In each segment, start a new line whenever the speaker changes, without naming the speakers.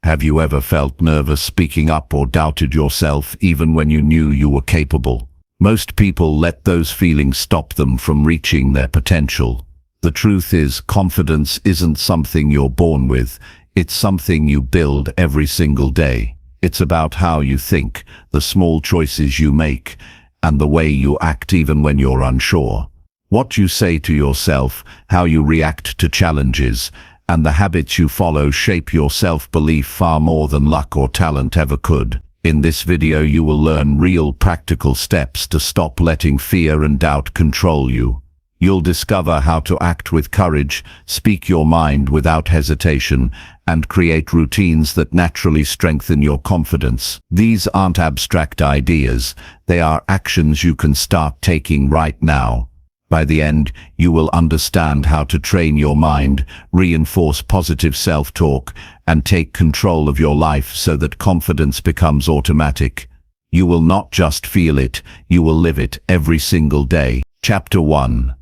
Have you ever felt nervous speaking up or doubted yourself even when you knew you were capable? Most people let those feelings stop them from reaching their potential. The truth is, confidence isn't something you're born with. It's something you build every single day. It's about how you think, the small choices you make, and the way you act even when you're unsure. What you say to yourself, how you react to challenges, and the habits you follow shape your self-belief far more than luck or talent ever could. In this video you will learn real practical steps to stop letting fear and doubt control you. You'll discover how to act with courage, speak your mind without hesitation, and create routines that naturally strengthen your confidence. These aren't abstract ideas, they are actions you can start taking right now. By the end, you will understand how to train your mind, reinforce positive self-talk, and take control of your life so that confidence becomes automatic. You will not just feel it, you will live it every single day. Chapter 1.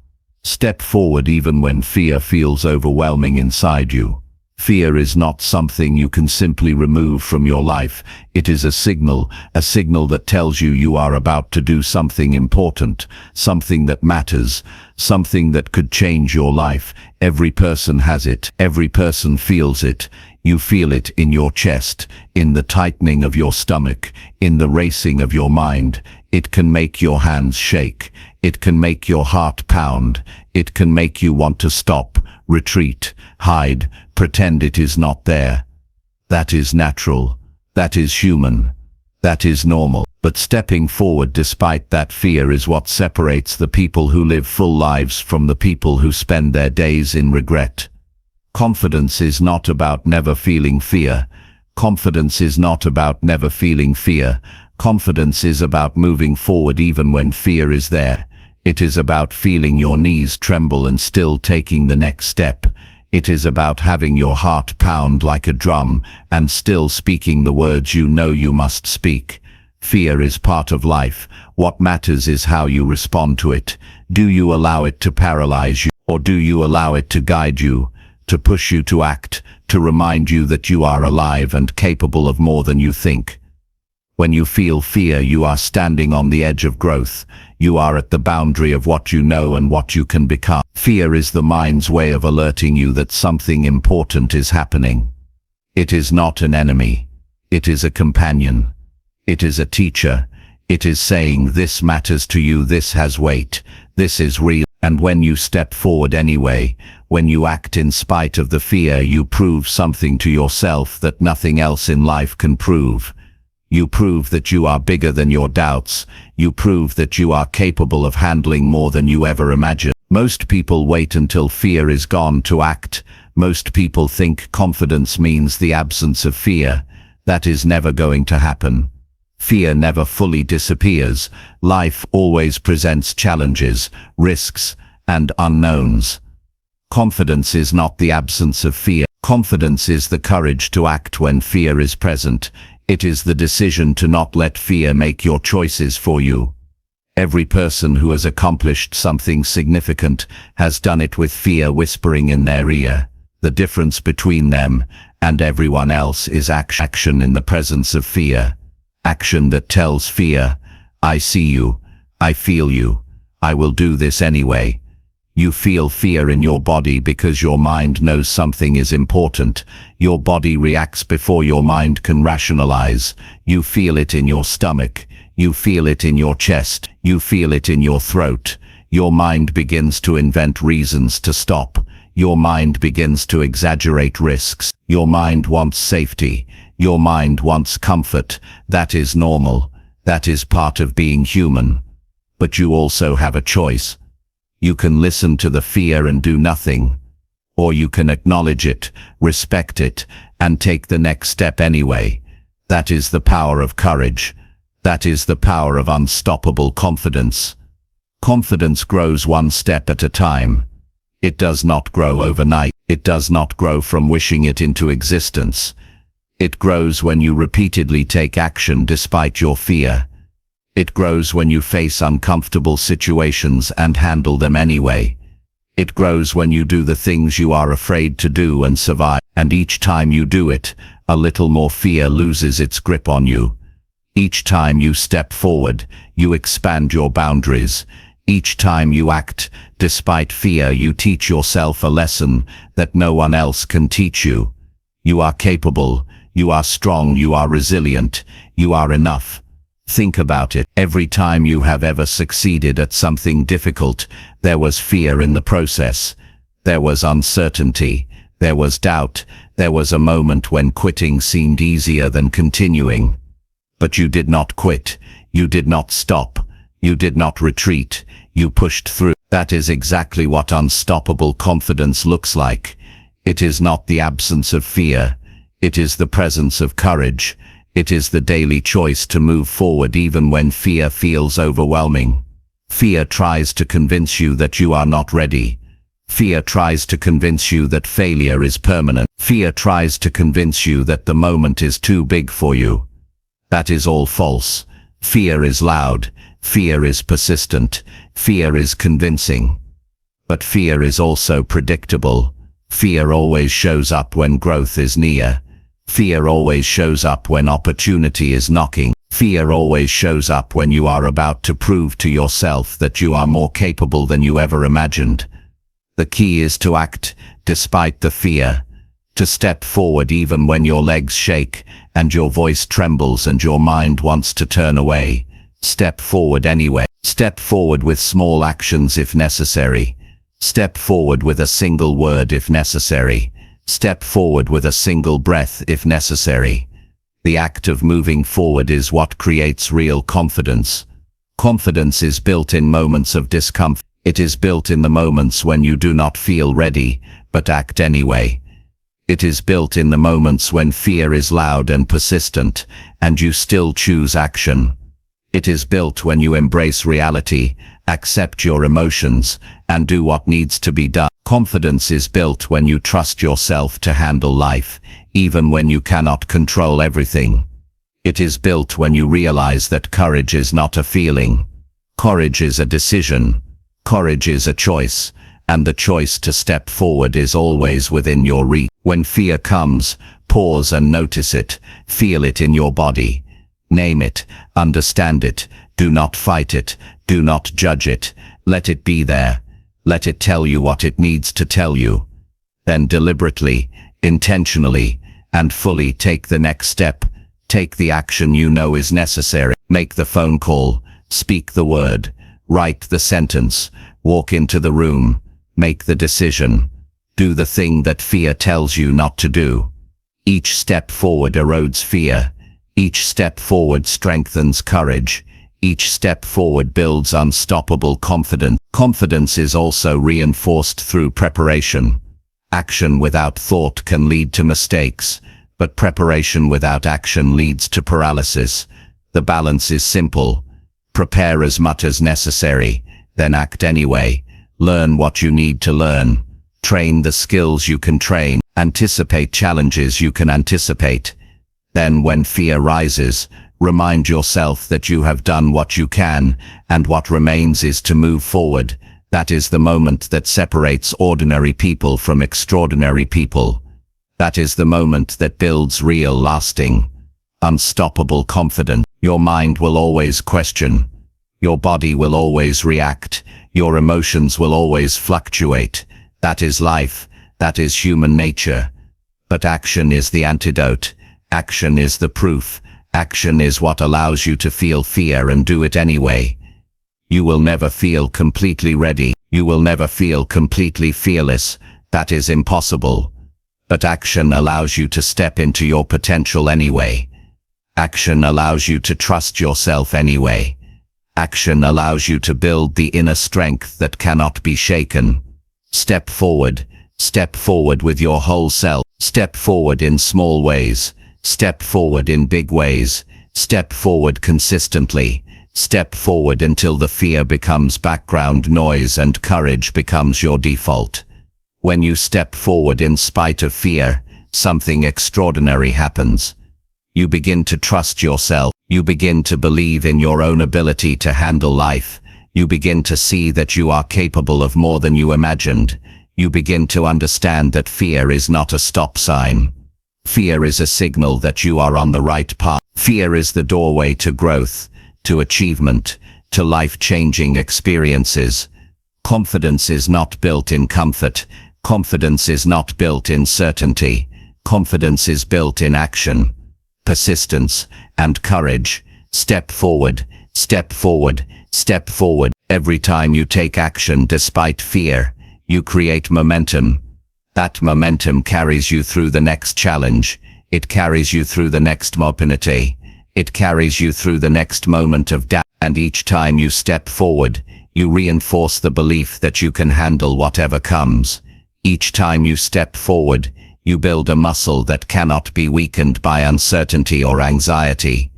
Step forward even when fear feels overwhelming inside you. Fear is not something you can simply remove from your life. It is a signal that tells you are about to do something important, something that matters, something that could change your life. Every person has it. Every person feels it. You feel it in your chest, in the tightening of your stomach, in the racing of your mind. It can make your hands shake. It can make your heart pound. It can make you want to stop, retreat, hide, pretend it is not there. That is natural. That is human. That is normal. But stepping forward despite that fear is what separates the people who live full lives from the people who spend their days in regret. Confidence is not about never feeling fear. Confidence is not about never feeling fear. Confidence is about moving forward even when fear is there. It is about feeling your knees tremble and still taking the next step. It is about having your heart pound like a drum and still speaking the words you know you must speak. Fear is part of life. What matters is how you respond to it. Do you allow it to paralyze you, or do you allow it to guide you, to push you to act, to remind you that you are alive and capable of more than you think? When you feel fear, you are standing on the edge of growth. You are at the boundary of what you know and what you can become. Fear is the mind's way of alerting you that something important is happening. It is not an enemy. It is a companion. It is a teacher. It is saying, this matters to you, this has weight, this is real. And when you step forward anyway, when you act in spite of the fear, you prove something to yourself that nothing else in life can prove. You prove that you are bigger than your doubts. You prove that you are capable of handling more than you ever imagined. Most people wait until fear is gone to act. Most people think confidence means the absence of fear. That is never going to happen. Fear never fully disappears. Life always presents challenges, risks, and unknowns. Confidence is not the absence of fear. Confidence is the courage to act when fear is present. It is the decision to not let fear make your choices for you. Every person who has accomplished something significant has done it with fear whispering in their ear. The difference between them and everyone else is action in the presence of fear. Action that tells fear, I see you, I feel you, I will do this anyway. You feel fear in your body because your mind knows something is important. Your body reacts before your mind can rationalize. You feel it in your stomach. You feel it in your chest. You feel it in your throat. Your mind begins to invent reasons to stop. Your mind begins to exaggerate risks. Your mind wants safety. Your mind wants comfort. That is normal. That is part of being human. But you also have a choice. You can listen to the fear and do nothing, or you can acknowledge it, respect it, and take the next step anyway. That is the power of courage. That is the power of unstoppable confidence. Confidence grows one step at a time. It does not grow overnight. It does not grow from wishing it into existence. It grows when you repeatedly take action despite your fear. It grows when you face uncomfortable situations and handle them anyway. It grows when you do the things you are afraid to do and survive. And each time you do it, a little more fear loses its grip on you. Each time you step forward, you expand your boundaries. Each time you act, despite fear, you teach yourself a lesson that no one else can teach you. You are capable, you are strong, you are resilient, you are enough. Think about it. Every time you have ever succeeded at something difficult, there was fear in the process. There was uncertainty. There was doubt. There was a moment when quitting seemed easier than continuing. But you did not quit. You did not stop. You did not retreat. You pushed through. That is exactly what unstoppable confidence looks like. It is not the absence of fear. It is the presence of courage. It is the daily choice to move forward even when fear feels overwhelming. Fear tries to convince you that you are not ready. Fear tries to convince you that failure is permanent. Fear tries to convince you that the moment is too big for you. That is all false. Fear is loud. Fear is persistent. Fear is convincing. But fear is also predictable. Fear always shows up when growth is near. Fear always shows up when opportunity is knocking. Fear always shows up when you are about to prove to yourself that you are more capable than you ever imagined. The key is to act despite the fear, to step forward even when your legs shake and your voice trembles and your mind wants to turn away. Step forward anyway. Step forward with small actions if necessary. Step forward with a single word if necessary. Step forward with a single breath if necessary. The act of moving forward is what creates real confidence. Confidence is built in moments of discomfort. It is built in the moments when you do not feel ready, but act anyway. It is built in the moments when fear is loud and persistent, and you still choose action. It is built when you embrace reality, accept your emotions, and do what needs to be done. Confidence is built when you trust yourself to handle life, even when you cannot control everything. It is built when you realize that courage is not a feeling. Courage is a decision. Courage is a choice, and the choice to step forward is always within your reach. When fear comes, pause and notice it. Feel it in your body. Name it, understand it. Do not fight it. Do not judge it. Let it be there. Let it tell you what it needs to tell you. Then deliberately, intentionally, and fully take the next step. Take the action you know is necessary. Make the phone call. Speak the word. Write the sentence. Walk into the room. Make the decision. Do the thing that fear tells you not to do. Each step forward erodes fear. Each step forward strengthens courage. Each step forward builds unstoppable confidence. Confidence is also reinforced through preparation. Action without thought can lead to mistakes, but preparation without action leads to paralysis. The balance is simple. Prepare as much as necessary, then act anyway. Learn what you need to learn. Train the skills you can train. Anticipate challenges you can anticipate. Then when fear rises, remind yourself that you have done what you can, and what remains is to move forward. That is the moment that separates ordinary people from extraordinary people. That is the moment that builds real, lasting, unstoppable confidence. Your mind will always question. Your body will always react. Your emotions will always fluctuate. That is life. That is human nature. But action is the antidote. Action is the proof. Action is what allows you to feel fear and do it anyway. You will never feel completely ready. You will never feel completely fearless. That is impossible. But action allows you to step into your potential anyway. Action allows you to trust yourself anyway. Action allows you to build the inner strength that cannot be shaken. Step forward. Step forward with your whole self. Step forward in small ways. Step forward in big ways. Step forward consistently. Step forward until the fear becomes background noise and courage becomes your default. When you step forward in spite of fear, something extraordinary happens. You begin to trust yourself. You begin to believe in your own ability to handle life. You begin to see that you are capable of more than you imagined. You begin to understand that fear is not a stop sign. Fear is a signal that you are on the right path. Fear is the doorway to growth, to achievement, to life-changing experiences. Confidence is not built in comfort. Confidence is not built in certainty. Confidence is built in action, persistence, and courage. Step forward, step forward, step forward. Every time you take action despite fear, you create momentum. That momentum carries you through the next challenge. It carries you through the next opportunity. It carries you through the next moment of doubt. And each time you step forward, you reinforce the belief that you can handle whatever comes. Each time you step forward, you build a muscle that cannot be weakened by uncertainty or anxiety.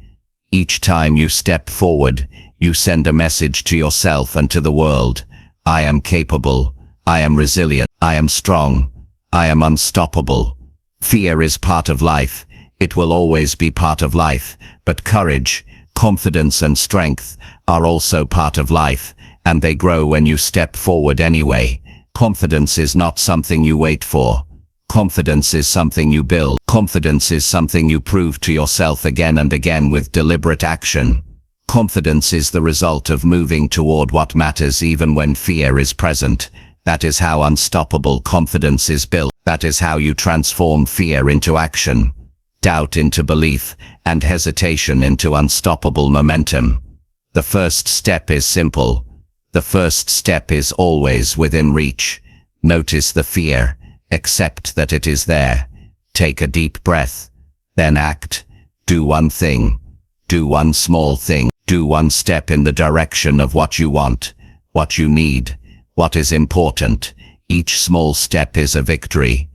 Each time you step forward, you send a message to yourself and to the world. I am capable. I am resilient. I am strong. I am unstoppable. Fear is part of life. It will always be part of life. But courage, confidence, and strength are also part of life, and they grow when you step forward anyway. Confidence is not something you wait for. Confidence is something you build. Confidence is something you prove to yourself again and again with deliberate action. Confidence is the result of moving toward what matters even when fear is present. That is how unstoppable confidence is built. That is how you transform fear into action, doubt into belief, and hesitation into unstoppable momentum. The first step is simple. The first step is always within reach. Notice the fear. Accept that it is there. Take a deep breath. Then act. Do one thing. Do one small thing. Do one step in the direction of what you want, what you need, what is important. Each small step is a victory.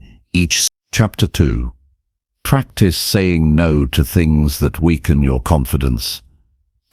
Chapter 2. Practice saying no to things that weaken your confidence.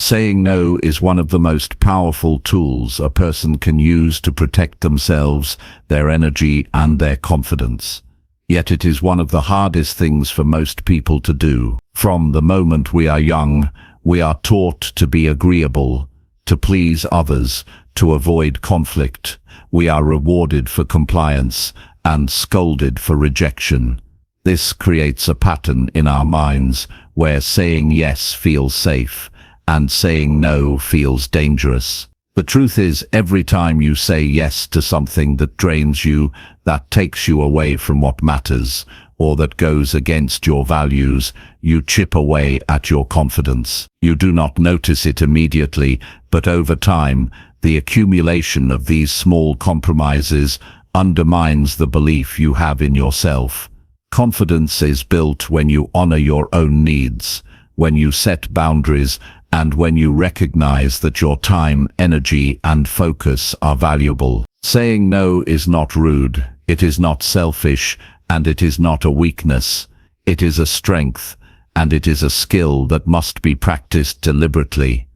Saying no is one of the most powerful tools a person can use to protect themselves, their energy, and their confidence. Yet it is one of the hardest things for most people to do. From the moment we are young, we are taught to be agreeable, to please others, to avoid conflict. We are rewarded for compliance and scolded for rejection. This creates a pattern in our minds where saying yes feels safe and saying no feels dangerous. The truth is, every time you say yes to something that drains you, that takes you away from what matters, or that goes against your values, you chip away at your confidence. You do not notice it immediately, but over time, the accumulation of these small compromises undermines the belief you have in yourself. Confidence is built when you honor your own needs, when you set boundaries, and when you recognize that your time, energy, and focus are valuable. Saying no is not rude, it is not selfish, and it is not a weakness. It is a strength, and it is a skill that must be practiced deliberately.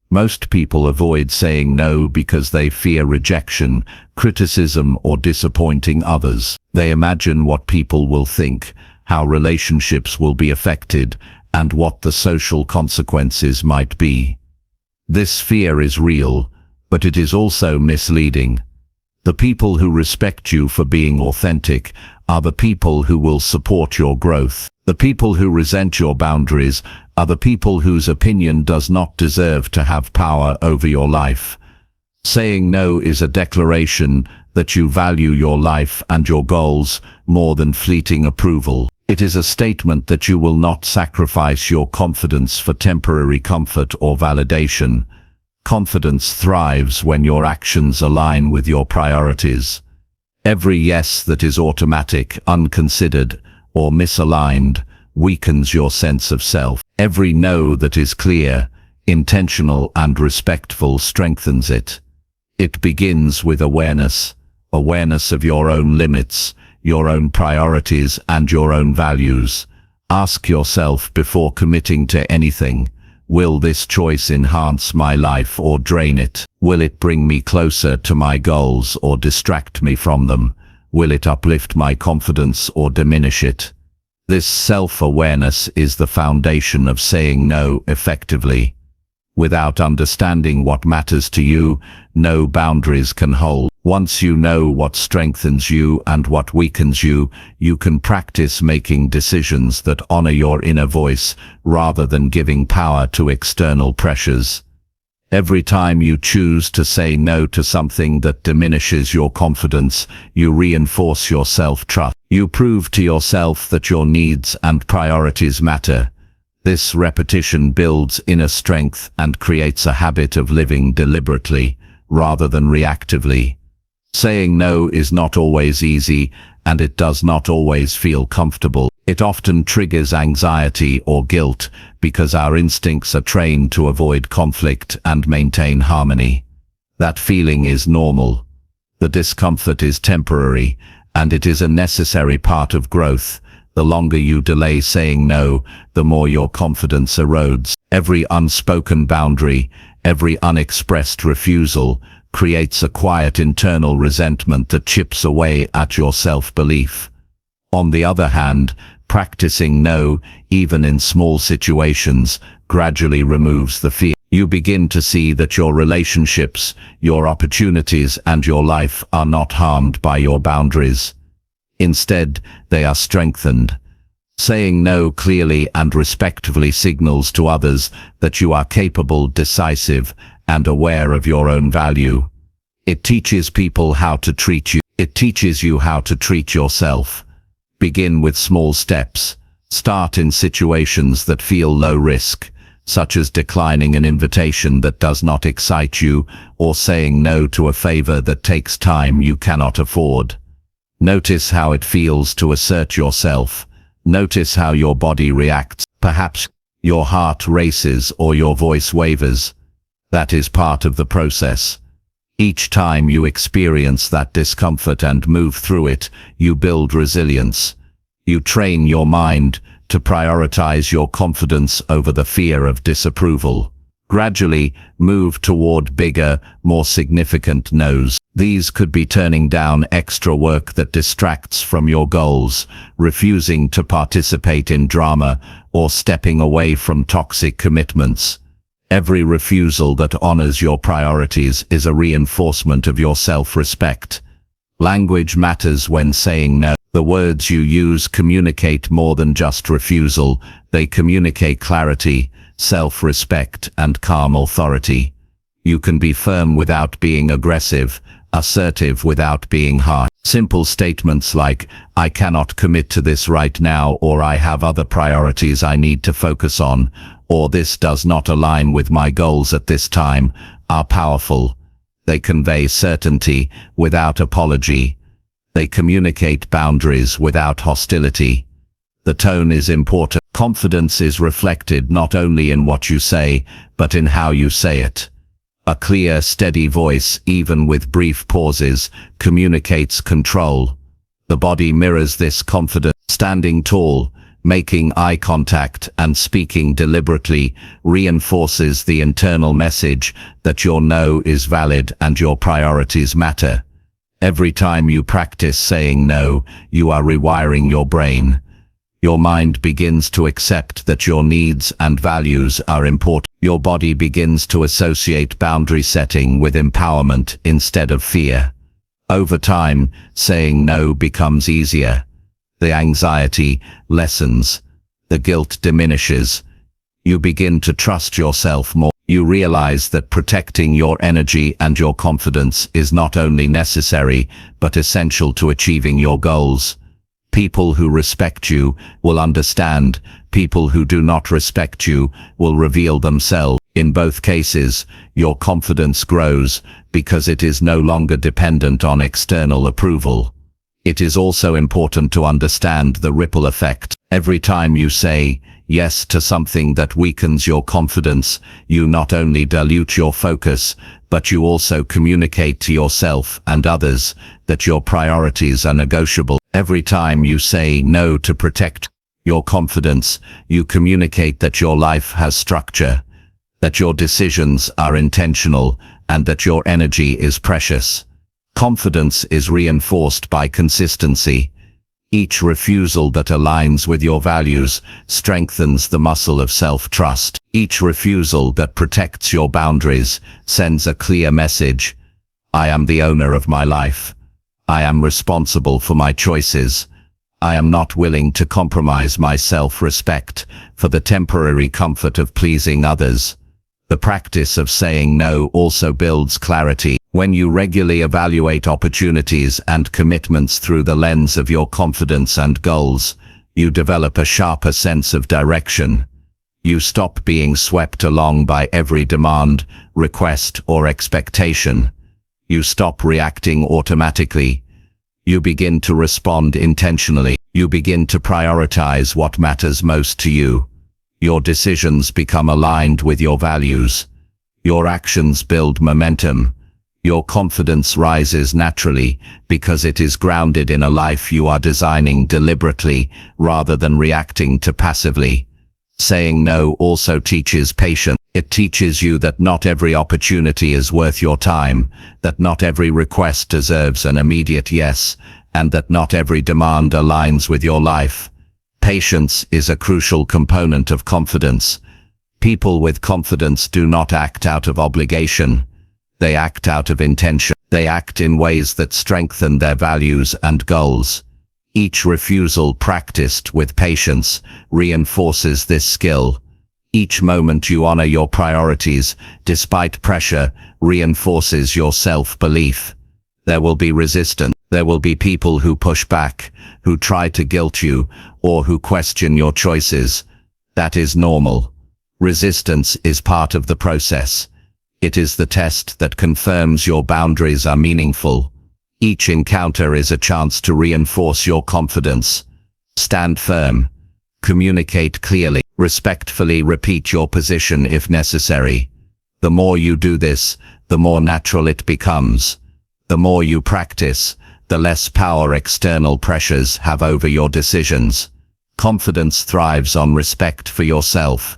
Most people avoid saying no because they fear rejection, criticism, or disappointing others. They imagine what people will think, how relationships will be affected, and what the social consequences might be. This fear is real, but it is also misleading. The people who respect you for being authentic are the people who will support your growth. The people who resent your boundaries are the people whose opinion does not deserve to have power over your life. Saying no is a declaration that you value your life and your goals more than fleeting approval. It is a statement that you will not sacrifice your confidence for temporary comfort or validation. Confidence thrives when your actions align with your priorities. Every yes that is automatic, unconsidered, or misaligned weakens your sense of self. Every no that is clear, intentional, and respectful strengthens it. It begins with awareness of your own limits, your own priorities, and your own values. Ask yourself before committing to anything, will this choice enhance my life or drain it? Will it bring me closer to my goals or distract me from them? Will it uplift my confidence or diminish it? This self-awareness is the foundation of saying no effectively. Without understanding what matters to you, no boundaries can hold. Once you know what strengthens you and what weakens you, you can practice making decisions that honor your inner voice rather than giving power to external pressures. Every time you choose to say no to something that diminishes your confidence, you reinforce your self-trust. You prove to yourself that your needs and priorities matter. This repetition builds inner strength and creates a habit of living deliberately, rather than reactively. Saying no is not always easy, and it does not always feel comfortable. It often triggers anxiety or guilt because our instincts are trained to avoid conflict and maintain harmony. That feeling is normal. The discomfort is temporary, and it is a necessary part of growth. The longer you delay saying no, the more your confidence erodes. Every unspoken boundary, every unexpressed refusal, creates a quiet internal resentment that chips away at your self-belief. On the other hand, practicing no, even in small situations, gradually removes the fear. You begin to see that your relationships, your opportunities, and your life are not harmed by your boundaries. Instead, they are strengthened. Saying no clearly and respectfully signals to others that you are capable, decisive, and aware of your own value. It teaches people how to treat you. It teaches you how to treat yourself. Begin with small steps. Start in situations that feel low risk, such as declining an invitation that does not excite you, or saying no to a favor that takes time you cannot afford. Notice how it feels to assert yourself. Notice how your body reacts. Perhaps your heart races or your voice wavers. That is part of the process. Each time you experience that discomfort and move through it, you build resilience. You train your mind to prioritize your confidence over the fear of disapproval. Gradually, move toward bigger, more significant no's. These could be turning down extra work that distracts from your goals, refusing to participate in drama, or stepping away from toxic commitments. Every refusal that honors your priorities is a reinforcement of your self-respect. Language matters when saying no. The words you use communicate more than just refusal. They communicate clarity, self-respect, and calm authority. You can be firm without being aggressive, assertive without being harsh. Simple statements like, "I cannot commit to this right now," or "I have other priorities I need to focus on," or "This does not align with my goals at this time," are powerful. They convey certainty without apology. They communicate boundaries without hostility. The tone is important. Confidence is reflected not only in what you say, but in how you say it. A clear, steady voice, even with brief pauses, communicates control. The body mirrors this confidence. Standing tall, making eye contact, and speaking deliberately reinforces the internal message that your no is valid and your priorities matter. Every time you practice saying no, you are rewiring your brain. Your mind begins to accept that your needs and values are important. Your body begins to associate boundary setting with empowerment instead of fear. Over time, saying no becomes easier. The anxiety lessens. The guilt diminishes. You begin to trust yourself more. You realize that protecting your energy and your confidence is not only necessary, but essential to achieving your goals. People who respect you will understand. People who do not respect you will reveal themselves. In both cases, your confidence grows because it is no longer dependent on external approval. It is also important to understand the ripple effect. Every time you say yes to something that weakens your confidence, you not only dilute your focus, but you also communicate to yourself and others that your priorities are negotiable. Every time you say no to protect your confidence, you communicate that your life has structure, that your decisions are intentional, and that your energy is precious. Confidence is reinforced by consistency. Each refusal that aligns with your values strengthens the muscle of self-trust. Each refusal that protects your boundaries sends a clear message. I am the owner of my life. I am responsible for my choices. I am not willing to compromise my self-respect for the temporary comfort of pleasing others. The practice of saying no also builds clarity. When you regularly evaluate opportunities and commitments through the lens of your confidence and goals, you develop a sharper sense of direction. You stop being swept along by every demand, request, or expectation. You stop reacting automatically. You begin to respond intentionally. You begin to prioritize what matters most to you. Your decisions become aligned with your values. Your actions build momentum. Your confidence rises naturally because it is grounded in a life you are designing deliberately rather than reacting to passively. Saying no also teaches patience. It teaches you that not every opportunity is worth your time, that not every request deserves an immediate yes, and that not every demand aligns with your life. Patience is a crucial component of confidence. People with confidence do not act out of obligation. They act out of intention. They act in ways that strengthen their values and goals. Each refusal practiced with patience reinforces this skill. Each moment you honor your priorities, despite pressure, reinforces your self-belief. There will be resistance. There will be people who push back, who try to guilt you, or who question your choices. That is normal. Resistance is part of the process. It is the test that confirms your boundaries are meaningful. Each encounter is a chance to reinforce your confidence. Stand firm. Communicate clearly. Respectfully repeat your position if necessary. The more you do this, the more natural it becomes. The more you practice, the less power external pressures have over your decisions. Confidence thrives on respect for yourself.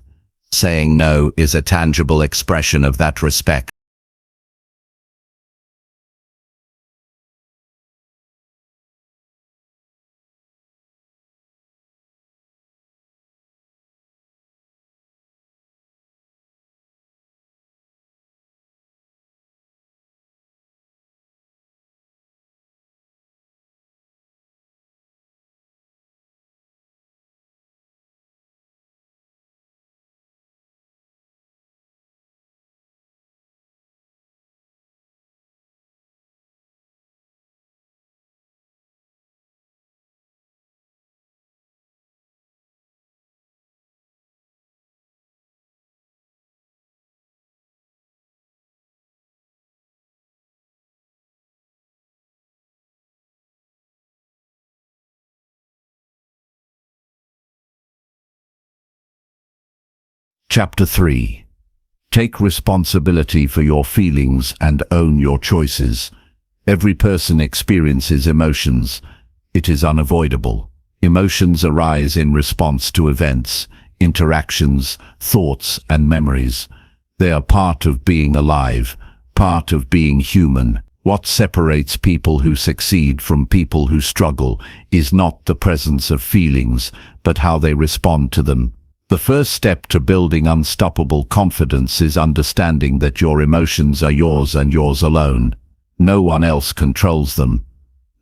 Saying no is a tangible expression of that respect. Chapter 3. Take responsibility for your feelings and own your choices. Every person experiences emotions. It is unavoidable. Emotions arise in response to events, interactions, thoughts, and memories. They are part of being alive, part of being human. What separates people who succeed from people who struggle is not the presence of feelings, but how they respond to them. The first step to building unstoppable confidence is understanding that your emotions are yours and yours alone. No one else controls them.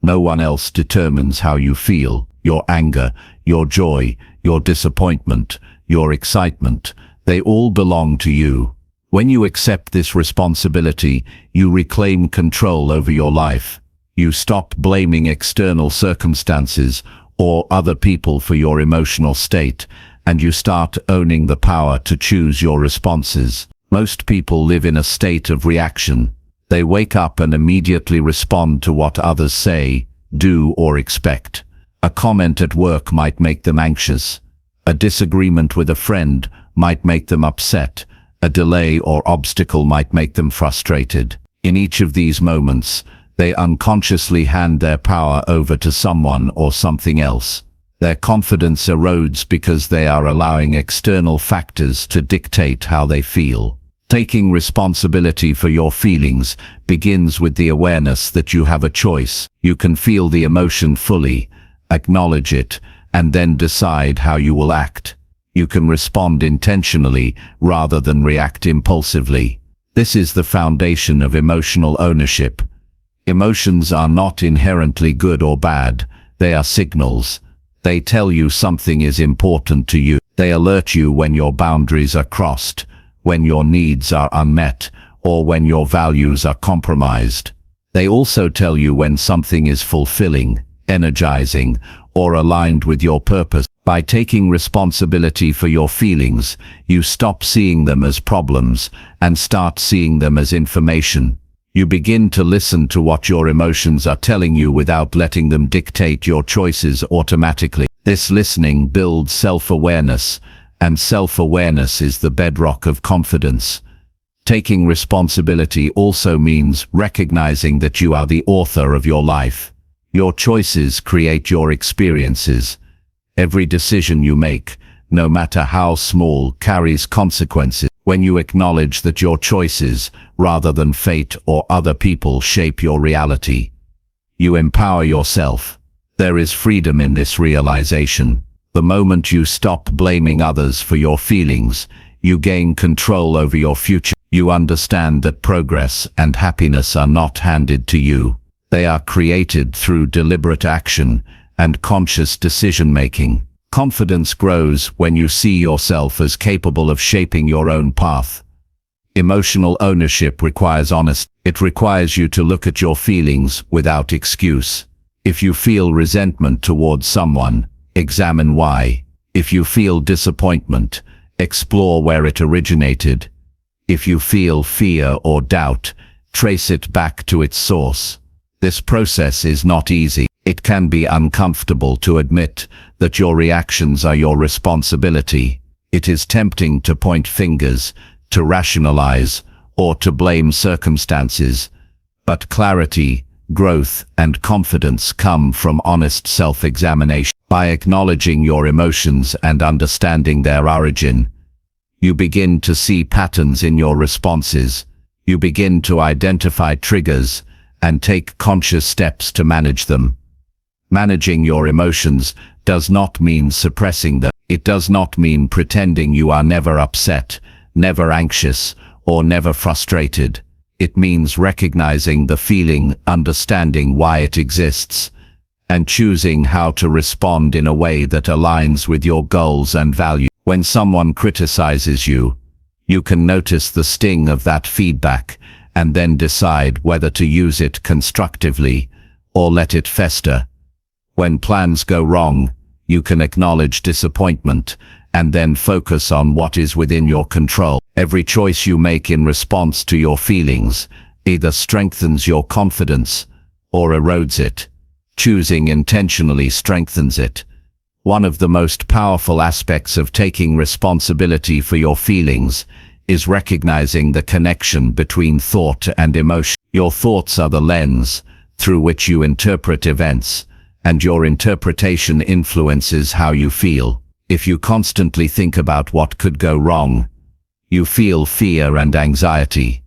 No one else determines how you feel. Your anger, your joy, your disappointment, your excitement, they all belong to you. When you accept this responsibility, you reclaim control over your life. You stop blaming external circumstances or other people for your emotional state, and you start owning the power to choose your responses. Most people live in a state of reaction. They wake up and immediately respond to what others say, do, or expect. A comment at work might make them anxious. A disagreement with a friend might make them upset. A delay or obstacle might make them frustrated. In each of these moments, they unconsciously hand their power over to someone or something else. Their confidence erodes because they are allowing external factors to dictate how they feel. Taking responsibility for your feelings begins with the awareness that you have a choice. You can feel the emotion fully, acknowledge it, and then decide how you will act. You can respond intentionally rather than react impulsively. This is the foundation of emotional ownership. Emotions are not inherently good or bad, they are signals. They tell you something is important to you. They alert you when your boundaries are crossed, when your needs are unmet, or when your values are compromised. They also tell you when something is fulfilling, energizing, or aligned with your purpose. By taking responsibility for your feelings, you stop seeing them as problems and start seeing them as information. You begin to listen to what your emotions are telling you without letting them dictate your choices automatically. This listening builds self-awareness, and self-awareness is the bedrock of confidence. Taking responsibility also means recognizing that you are the author of your life. Your choices create your experiences. Every decision you make, no matter how small, carries consequences. When you acknowledge that your choices, rather than fate or other people, shape your reality, you empower yourself. There is freedom in this realization. The moment you stop blaming others for your feelings, you gain control over your future. You understand that progress and happiness are not handed to you. They are created through deliberate action and conscious decision-making. Confidence grows when you see yourself as capable of shaping your own path. Emotional ownership requires honesty. It requires you to look at your feelings without excuse. If you feel resentment towards someone, examine why. If you feel disappointment, explore where it originated. If you feel fear or doubt, trace it back to its source. This process is not easy. It can be uncomfortable to admit that your reactions are your responsibility. It is tempting to point fingers, to rationalize, or to blame circumstances. But clarity, growth, and confidence come from honest self-examination. By acknowledging your emotions and understanding their origin, you begin to see patterns in your responses. You begin to identify triggers and take conscious steps to manage them. Managing your emotions does not mean suppressing them. It does not mean pretending you are never upset, never anxious, or never frustrated. It means recognizing the feeling, understanding why it exists, and choosing how to respond in a way that aligns with your goals and values. When someone criticizes you, you can notice the sting of that feedback and then decide whether to use it constructively or let it fester. When plans go wrong, you can acknowledge disappointment and then focus on what is within your control. Every choice you make in response to your feelings either strengthens your confidence or erodes it. Choosing intentionally strengthens it. One of the most powerful aspects of taking responsibility for your feelings is recognizing the connection between thought and emotion. Your thoughts are the lens through which you interpret events, and your interpretation influences how you feel. If you constantly think about what could go wrong, you feel fear and anxiety.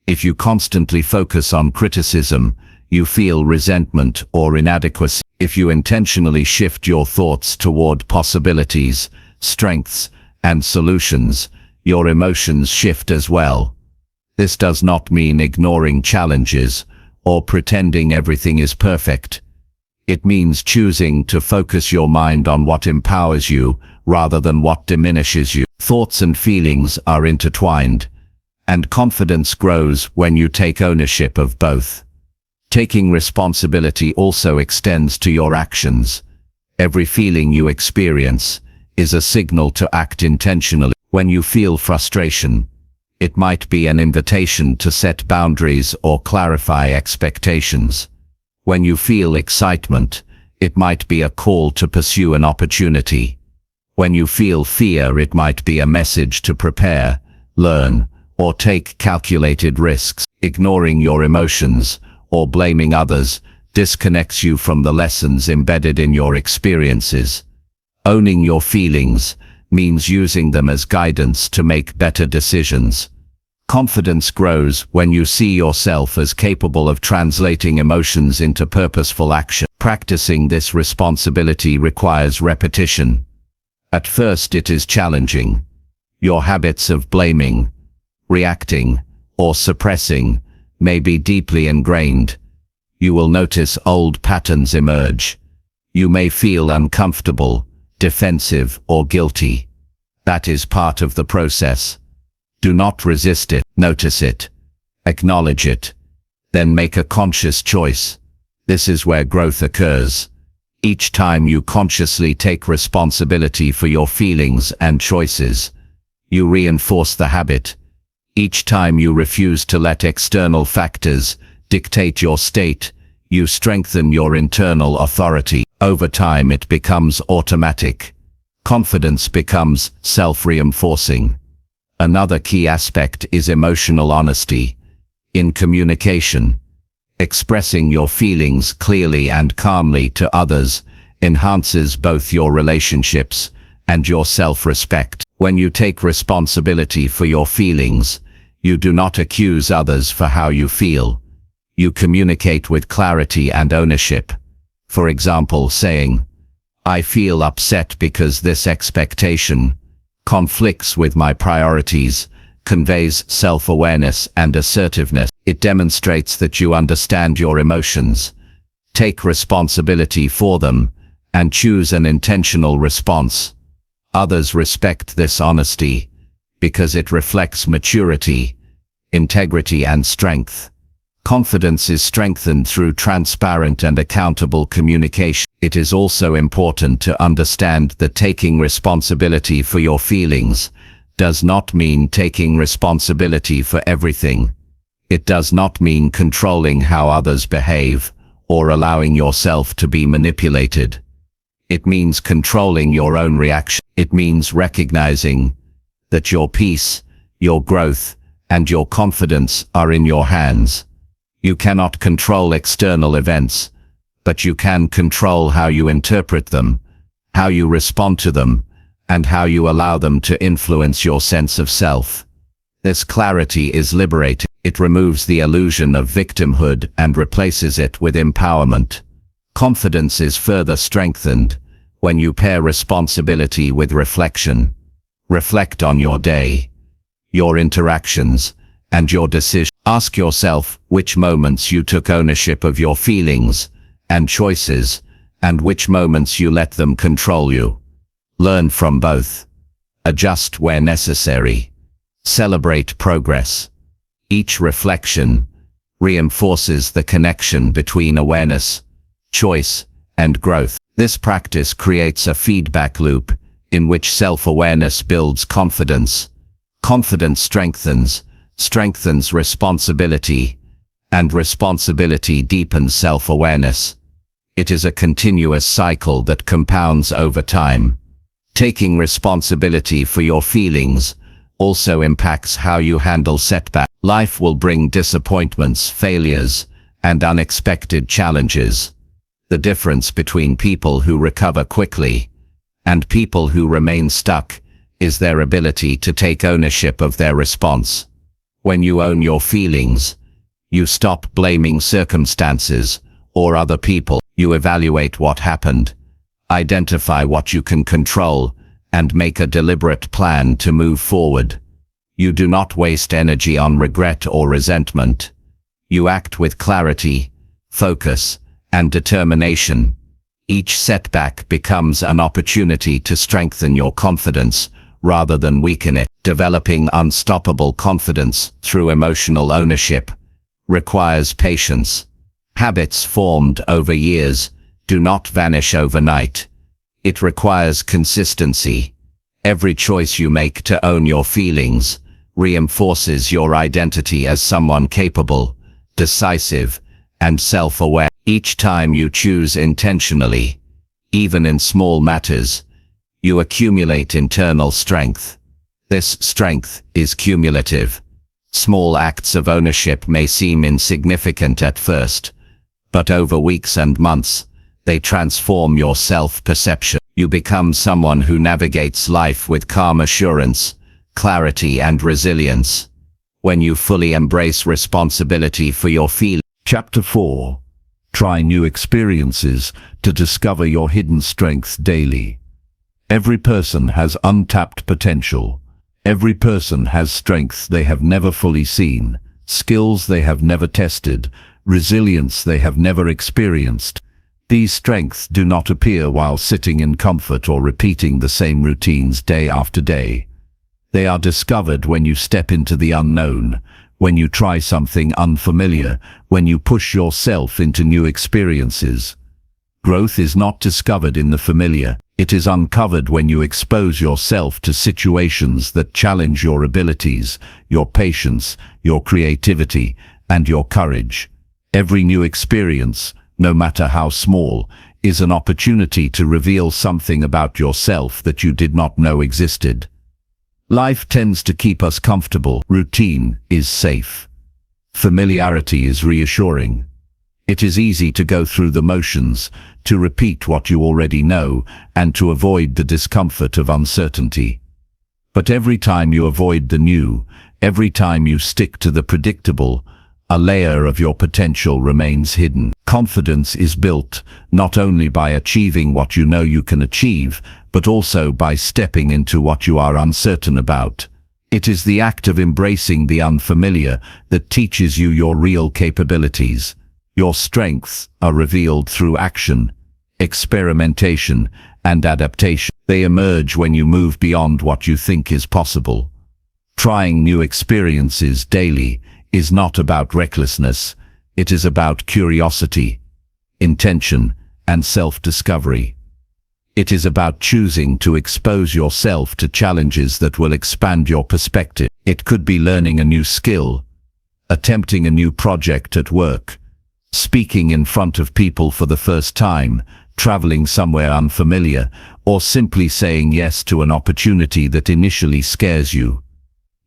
If you constantly focus on criticism, you feel resentment or inadequacy. If you intentionally shift your thoughts toward possibilities, strengths, and solutions, your emotions shift as well. This does not mean ignoring challenges or pretending everything is perfect. It means choosing to focus your mind on what empowers you rather than what diminishes you. Thoughts and feelings are intertwined, and confidence grows when you take ownership of both. Taking responsibility also extends to your actions. Every feeling you experience is a signal to act intentionally. When you feel frustration, it might be an invitation to set boundaries or clarify expectations. When you feel excitement, it might be a call to pursue an opportunity. When you feel fear, it might be a message to prepare, learn, or take calculated risks. Ignoring your emotions or blaming others disconnects you from the lessons embedded in your experiences. Owning your feelings means using them as guidance to make better decisions. Confidence grows when you see yourself as capable of translating emotions into purposeful action. Practicing this responsibility requires repetition. At first it is challenging. Your habits of blaming, reacting, or suppressing may be deeply ingrained. You will notice old patterns emerge. You may feel uncomfortable, defensive, or guilty. That is part of the process. Do not resist it. Notice it. Acknowledge it. Then make a conscious choice. This is where growth occurs. Each time you consciously take responsibility for your feelings and choices, you reinforce the habit. Each time you refuse to let external factors dictate your state, you strengthen your internal authority. Over time it becomes automatic. Confidence becomes self-reinforcing. Another key aspect is emotional honesty. In communication, expressing your feelings clearly and calmly to others enhances both your relationships and your self-respect. When you take responsibility for your feelings, you do not accuse others for how you feel. You communicate with clarity and ownership. For example, saying, "I feel upset because this expectation conflicts with my priorities," conveys self-awareness and assertiveness. It demonstrates that you understand your emotions, take responsibility for them, and choose an intentional response. Others respect this honesty because it reflects maturity, integrity, and strength. Confidence is strengthened through transparent and accountable communication. It is also important to understand that taking responsibility for your feelings does not mean taking responsibility for everything. It does not mean controlling how others behave or allowing yourself to be manipulated. It means controlling your own reaction. It means recognizing that your peace, your growth, and your confidence are in your hands. You cannot control external events, but you can control how you interpret them, how you respond to them, and how you allow them to influence your sense of self. This clarity is liberating. It removes the illusion of victimhood and replaces it with empowerment. Confidence is further strengthened when you pair responsibility with reflection. Reflect on your day, your interactions, and your decisions. Ask yourself which moments you took ownership of your feelings and choices, and which moments you let them control you. Learn from both. Adjust where necessary. Celebrate progress. Each reflection reinforces the connection between awareness, choice, and growth. This practice creates a feedback loop in which self-awareness builds confidence. Confidence strengthens responsibility, and responsibility deepens self-awareness. It is a continuous cycle that compounds over time. Taking responsibility for your feelings also impacts how you handle setbacks. Life will bring disappointments, failures, and unexpected challenges. The difference between people who recover quickly and people who remain stuck is their ability to take ownership of their response. When you own your feelings, you stop blaming circumstances or other people. You evaluate what happened, identify what you can control, and make a deliberate plan to move forward. You do not waste energy on regret or resentment. You act with clarity, focus, and determination. Each setback becomes an opportunity to strengthen your confidence rather than weaken it. Developing unstoppable confidence through emotional ownership requires patience. Habits formed over years do not vanish overnight. It requires consistency. Every choice you make to own your feelings reinforces your identity as someone capable, decisive, and self-aware. Each time you choose intentionally, even in small matters, you accumulate internal strength. This strength is cumulative. Small acts of ownership may seem insignificant at first, but over weeks and months, they transform your self-perception. You become someone who navigates life with calm assurance, clarity, and resilience. When you fully embrace responsibility for your feelings.
Chapter 4. Try new experiences to discover your hidden strengths daily. Every person has untapped potential. Every person has strengths they have never fully seen, skills they have never tested, resilience they have never experienced. These strengths do not appear while sitting in comfort or repeating the same routines day after day. They are discovered when you step into the unknown, when you try something unfamiliar, when you push yourself into new experiences. Growth is not discovered in the familiar. It is uncovered when you expose yourself to situations that challenge your abilities, your patience, your creativity, and your courage. Every new experience, no matter how small, is an opportunity to reveal something about yourself that you did not know existed. Life tends to keep us comfortable. Routine is safe. Familiarity is reassuring. It is easy to go through the motions, to repeat what you already know, and to avoid the discomfort of uncertainty. But every time you avoid the new, every time you stick to the predictable, a layer of your potential remains hidden. Confidence is built not only by achieving what you know you can achieve, but also by stepping into what you are uncertain about. It is the act of embracing the unfamiliar that teaches you your real capabilities. Your strengths are revealed through action, experimentation, and adaptation. They emerge when you move beyond what you think is possible. Trying new experiences daily is not about recklessness. It is about curiosity, intention, and self-discovery. It is about choosing to expose yourself to challenges that will expand your perspective. It could be learning a new skill, attempting a new project at work, speaking in front of people for the first time, traveling somewhere unfamiliar, or simply saying yes to an opportunity that initially scares you.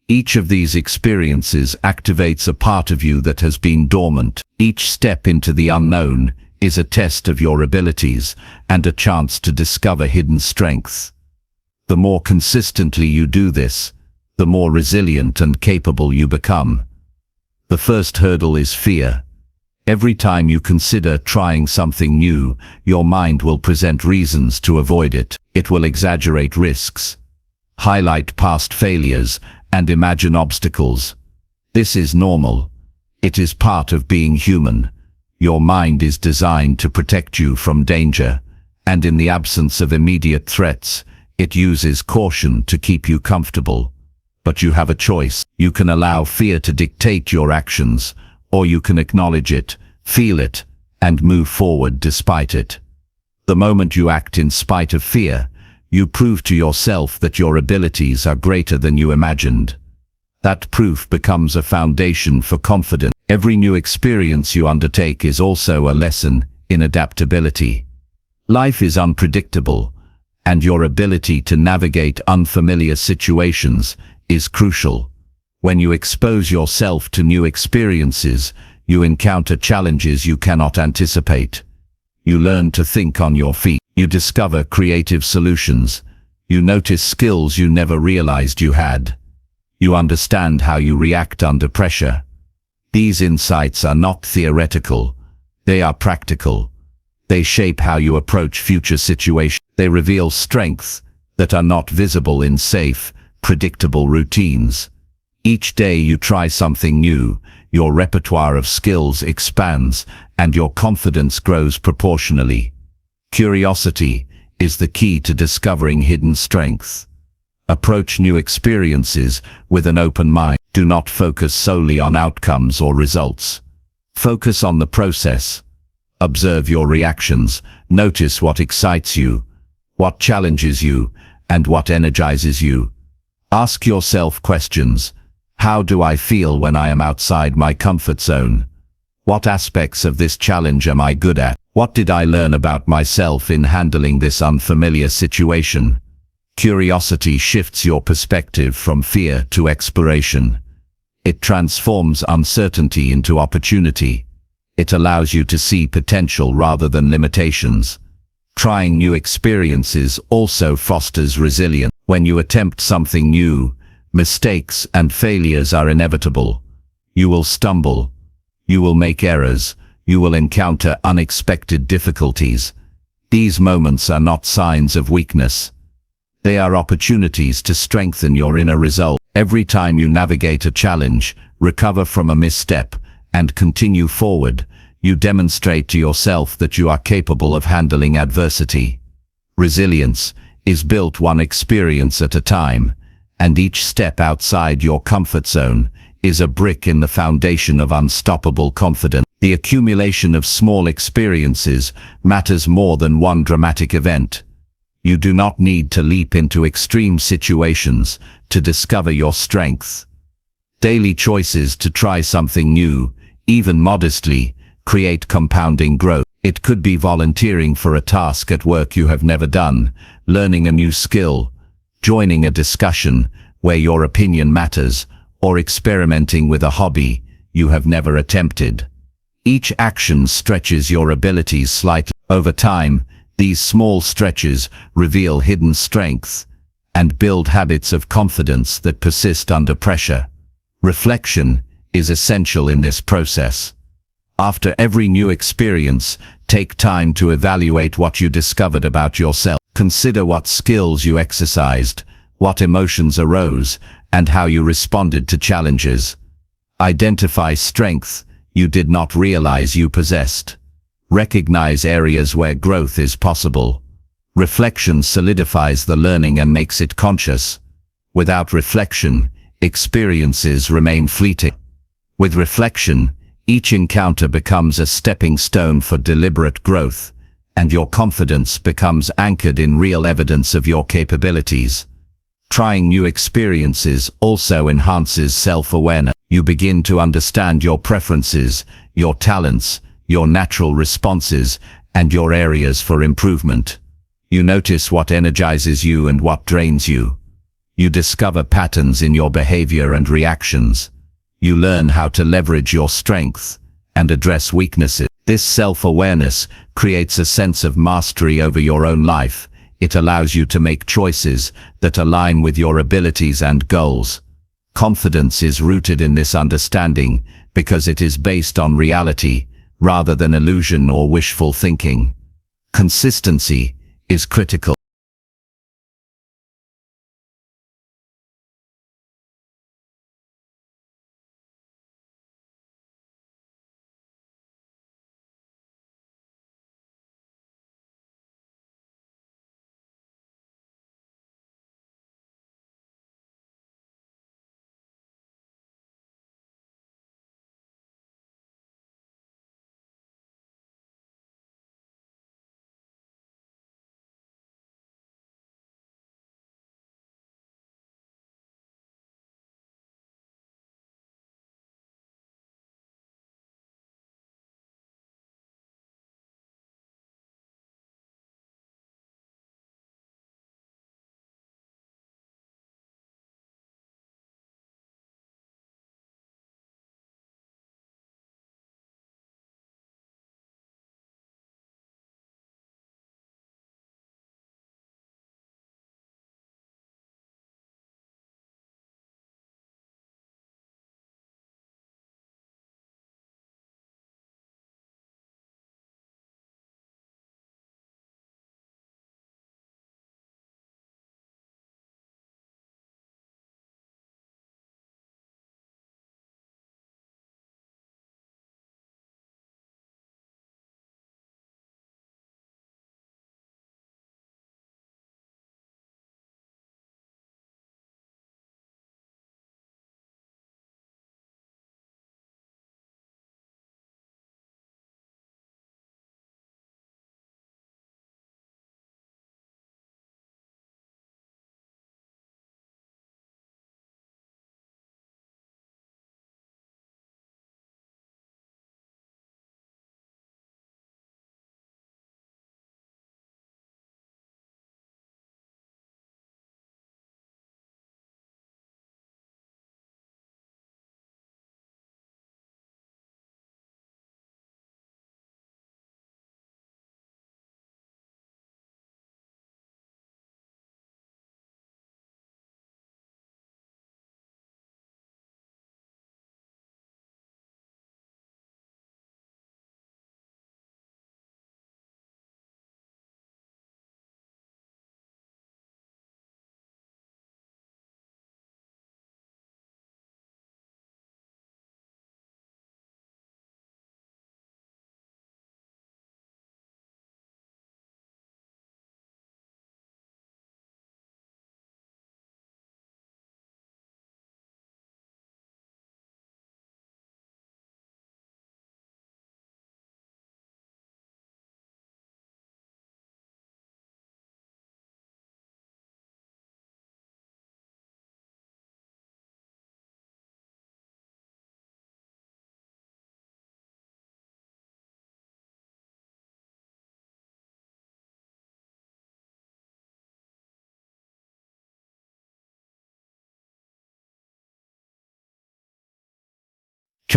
Each of these experiences activates a part of you that has been dormant. Each step into the unknown is a test of your abilities and a chance to discover hidden strengths. The more consistently you do this, the more resilient and capable you become. The first hurdle is fear. Every time you consider trying something new, your mind will present reasons to avoid it. It will exaggerate risks, highlight past failures, and imagine obstacles. This is normal. It is part of being human. Your mind is designed to protect you from danger, and in the absence of immediate threats, it uses caution to keep you comfortable. But you have a choice. You can allow fear to dictate your actions, or you can acknowledge it, feel it, and move forward despite it. The moment you act in spite of fear, you prove to yourself that your abilities are greater than you imagined. That proof becomes a foundation for confidence. Every new experience you undertake is also a lesson in adaptability. Life is unpredictable, and your ability to navigate unfamiliar situations is crucial. When you expose yourself to new experiences, you encounter challenges you cannot anticipate. You learn to think on your feet. You discover creative solutions. You notice skills you never realized you had. You understand how you react under pressure. These insights are not theoretical. They are practical. They shape how you approach future situations. They reveal strengths that are not visible in safe, predictable routines. Each day you try something new, your repertoire of skills expands, and your confidence grows proportionally. Curiosity is the key to discovering hidden strengths. Approach new experiences with an open mind. Do not focus solely on outcomes or results. Focus on the process. Observe your reactions. Notice what excites you, what challenges you, and what energizes you. Ask yourself questions. How do I feel when I am outside my comfort zone? What aspects of this challenge am I good at? What did I learn about myself in handling this unfamiliar situation? Curiosity shifts your perspective from fear to exploration. It transforms uncertainty into opportunity. It allows you to see potential rather than limitations. Trying new experiences also fosters resilience. When you attempt something new, mistakes and failures are inevitable. You will stumble. You will make errors. You will encounter unexpected difficulties. These moments are not signs of weakness. They are opportunities to strengthen your inner resolve. Every time you navigate a challenge, recover from a misstep, and continue forward, you demonstrate to yourself that you are capable of handling adversity. Resilience is built one experience at a time, and each step outside your comfort zone is a brick in the foundation of unstoppable confidence. The accumulation of small experiences matters more than one dramatic event. You do not need to leap into extreme situations to discover your strength. Daily choices to try something new, even modestly, create compounding growth. It could be volunteering for a task at work you have never done, learning a new skill, joining a discussion where your opinion matters, or experimenting with a hobby you have never attempted. Each action stretches your abilities slightly. Over time, these small stretches reveal hidden strengths and build habits of confidence that persist under pressure. Reflection is essential in this process. After every new experience, take time to evaluate what you discovered about yourself. Consider what skills you exercised, what emotions arose, and how you responded to challenges. Identify strengths you did not realize you possessed. Recognize areas where growth is possible. Reflection solidifies the learning and makes it conscious. Without reflection, experiences remain fleeting. With reflection, each encounter becomes a stepping stone for deliberate growth, and your confidence becomes anchored in real evidence of your capabilities. Trying new experiences also enhances self-awareness. You begin to understand your preferences, your talents, your natural responses, and your areas for improvement. You notice what energizes you and what drains you. You discover patterns in your behavior and reactions. You learn how to leverage your strengths and address weaknesses. This self-awareness creates a sense of mastery over your own life. It allows you to make choices that align with your abilities and goals. Confidence is rooted in this understanding because it is based on reality rather than illusion or wishful thinking. Consistency is critical.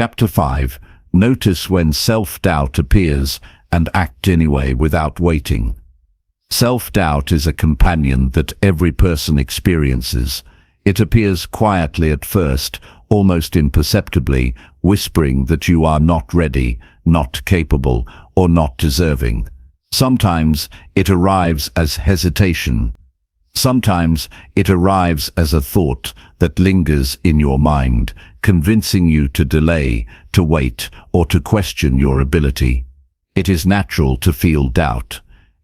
Chapter 5. Notice when self-doubt appears and act anyway without waiting. Self-doubt is a companion that every person experiences. It appears quietly at first, almost imperceptibly, whispering that you are not ready, not capable, or not deserving. Sometimes it arrives as hesitation. Sometimes it arrives as a thought that lingers in your mind, convincing you to delay, to wait, or to question your ability. It is natural to feel doubt.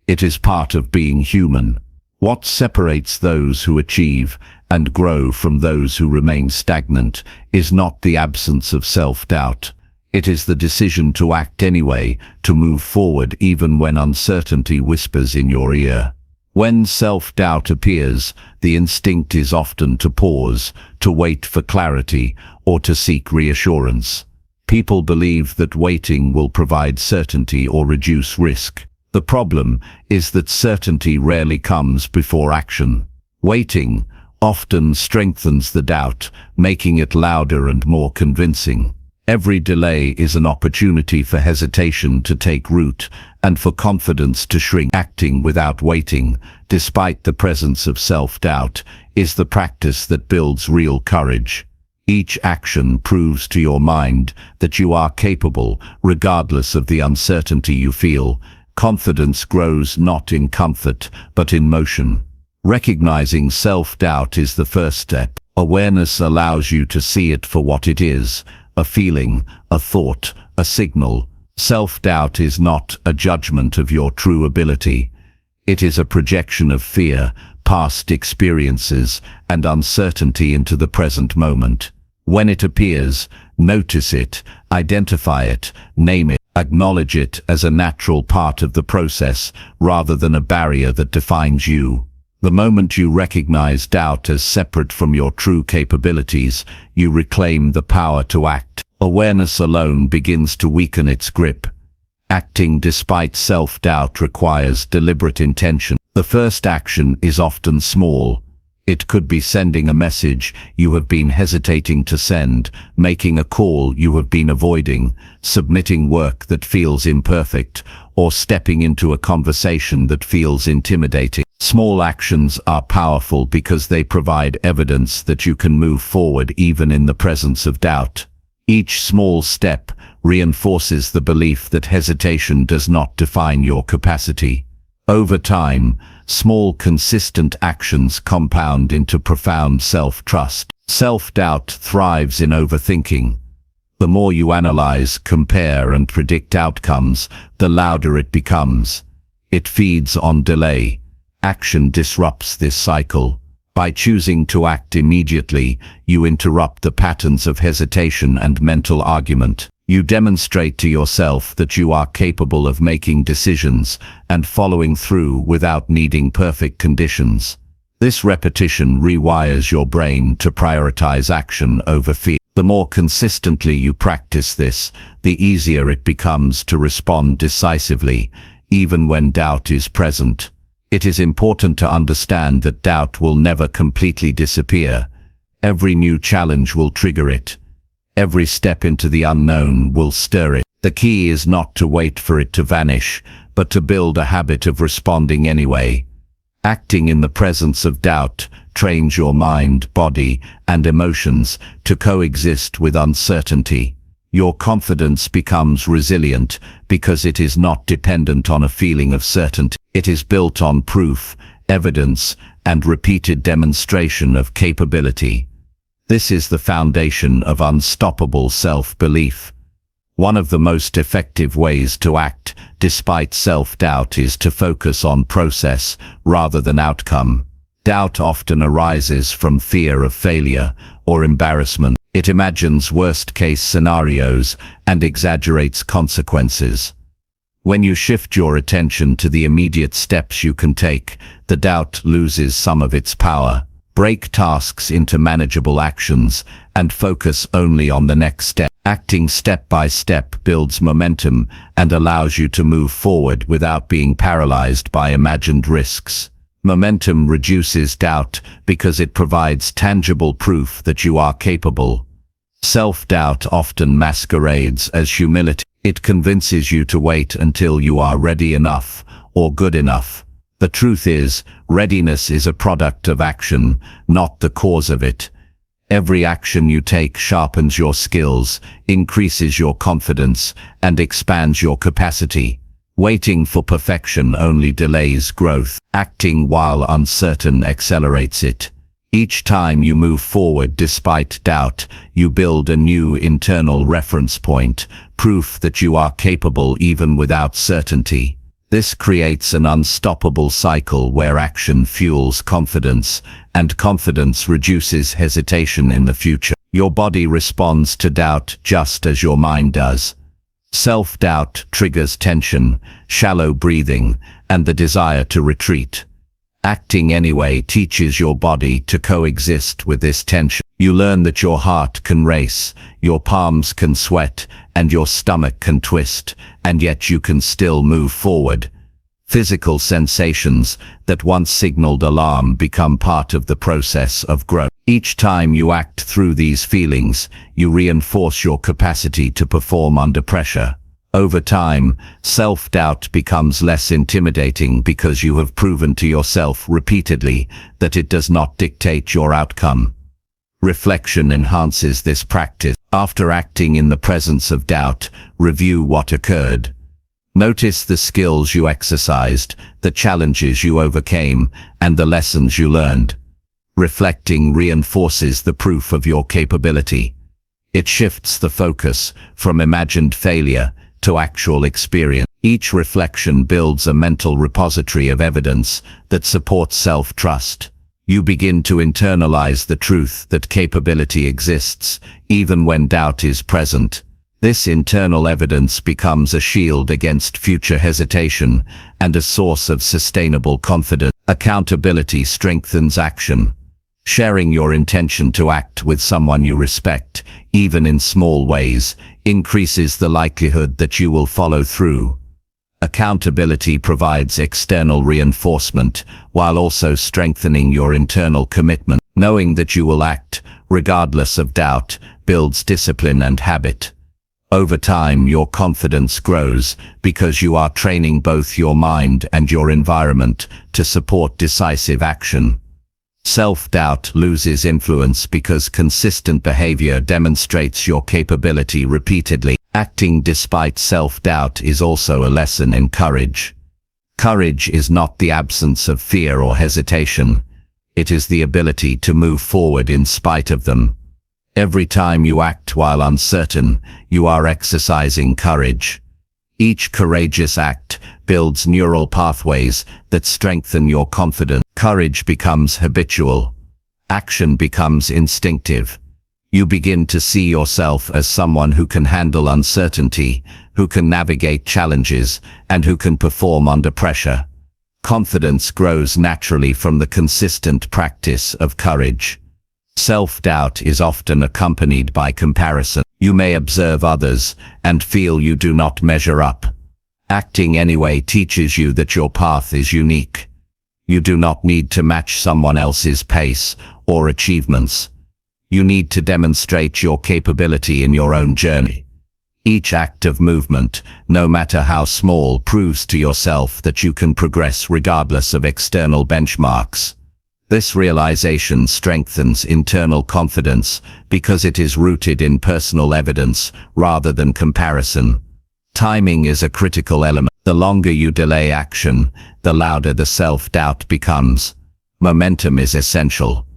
It is part of being human. What separates those who achieve and grow from those who remain stagnant is not the absence of self-doubt. It is the decision to act anyway, to move forward even when uncertainty whispers in your ear. When self-doubt appears, the instinct is often to pause, to wait for clarity, or to seek reassurance. People believe that waiting will provide certainty or reduce risk. The problem is that certainty rarely comes before action. Waiting often strengthens the doubt, making it louder and more convincing. Every delay is an opportunity for hesitation to take root and for confidence to shrink. Acting without waiting, despite the presence of self-doubt, is the practice that builds real courage. Each action proves to your mind that you are capable, regardless of the uncertainty you feel. Confidence grows not in comfort, but in motion. Recognizing self-doubt is the first step. Awareness allows you to see it for what it is: a feeling, a thought, a signal. Self-doubt is not a judgment of your true ability. It is a projection of fear, past experiences, and uncertainty into the present moment. When it appears, notice it, identify it, name it, acknowledge it as a natural part of the process rather than a barrier that defines you. The moment you recognize doubt as separate from your true capabilities, you reclaim the power to act. Awareness alone begins to weaken its grip. Acting despite self-doubt requires deliberate intention. The first action is often small. It could be sending a message you have been hesitating to send, making a call you have been avoiding, submitting work that feels imperfect, or stepping into a conversation that feels intimidating. Small actions are powerful because they provide evidence that you can move forward even in the presence of doubt. Each small step reinforces the belief that hesitation does not define your capacity. Over time, small consistent actions compound into profound self-trust. Self-doubt thrives in overthinking. The more you analyze, compare, and predict outcomes, the louder it becomes. It feeds on delay. Action disrupts this cycle. By choosing to act immediately, you interrupt the patterns of hesitation and mental argument. You demonstrate to yourself that you are capable of making decisions and following through without needing perfect conditions. This repetition rewires your brain to prioritize action over fear. The more consistently you practice this, the easier it becomes to respond decisively, even when doubt is present. It is important to understand that doubt will never completely disappear. Every new challenge will trigger it. Every step into the unknown will stir it. The key is not to wait for it to vanish, but to build a habit of responding anyway. Acting in the presence of doubt trains your mind, body, and emotions to coexist with uncertainty. Your confidence becomes resilient because it is not dependent on a feeling of certainty. It is built on proof, evidence, and repeated demonstration of capability. This is the foundation of unstoppable self-belief. One of the most effective ways to act despite self-doubt is to focus on process rather than outcome. Doubt often arises from fear of failure or embarrassment. It imagines worst-case scenarios and exaggerates consequences. When you shift your attention to the immediate steps you can take, the doubt loses some of its power. Break tasks into manageable actions and focus only on the next step. Acting step by step builds momentum and allows you to move forward without being paralyzed by imagined risks. Momentum reduces doubt because it provides tangible proof that you are capable.
Self-doubt often masquerades as humility. It convinces you to wait until you are ready enough or good enough. The truth is, readiness is a product of action, not the cause of it. Every action you take sharpens your skills, increases your confidence, and expands your capacity. Waiting for perfection only delays growth. Acting while uncertain accelerates it. Each time you move forward despite doubt, you build a new internal reference point, proof that you are capable even without certainty. This creates an unstoppable cycle where action fuels confidence, and confidence reduces hesitation in the future. Your body responds to doubt just as your mind does. Self-doubt triggers tension, shallow breathing, and the desire to retreat. Acting anyway teaches your body to coexist with this tension. You learn that your heart can race, your palms can sweat, and your stomach can twist, and yet you can still move forward. Physical sensations that once signaled alarm become part of the process of growth. Each time you act through these feelings, you reinforce your capacity to perform under pressure. Over time, self-doubt becomes less intimidating because you have proven to yourself repeatedly that it does not dictate your outcome. Reflection enhances this practice. After acting in the presence of doubt, review what occurred. Notice the skills you exercised, the challenges you overcame, and the lessons you learned. Reflecting reinforces the proof of your capability. It shifts the focus from imagined failure to actual experience. Each reflection builds a mental repository of evidence that supports self-trust. You begin to internalize the truth that capability exists, even when doubt is present. This internal evidence becomes a shield against future hesitation and a source of sustainable confidence. Accountability strengthens action. Sharing your intention to act with someone you respect, even in small ways, increases the likelihood that you will follow through. Accountability provides external reinforcement while also strengthening your internal commitment. Knowing that you will act, regardless of doubt, builds discipline and habit. Over time, your confidence grows because you are training both your mind and your environment to support decisive action. Self-doubt loses influence because consistent behavior demonstrates your capability repeatedly. Acting despite self-doubt is also a lesson in courage. Courage is not the absence of fear or hesitation. It is the ability to move forward in spite of them. Every time you act while uncertain, you are exercising courage. Each courageous act builds neural pathways that strengthen your confidence. Courage becomes habitual. Action becomes instinctive. You begin to see yourself as someone who can handle uncertainty, who can navigate challenges, and who can perform under pressure. Confidence grows naturally from the consistent practice of courage. Self-doubt is often accompanied by comparison. You may observe others and feel you do not measure up. Acting anyway teaches you that your path is unique. You do not need to match someone else's pace or achievements. You need to demonstrate your capability in your own journey. Each act of movement, no matter how small, proves to yourself that you can progress regardless of external benchmarks. This realization strengthens internal confidence because it is rooted in personal evidence rather than comparison. Timing is a critical element. The longer you delay action, the louder the self-doubt becomes. Momentum is essential.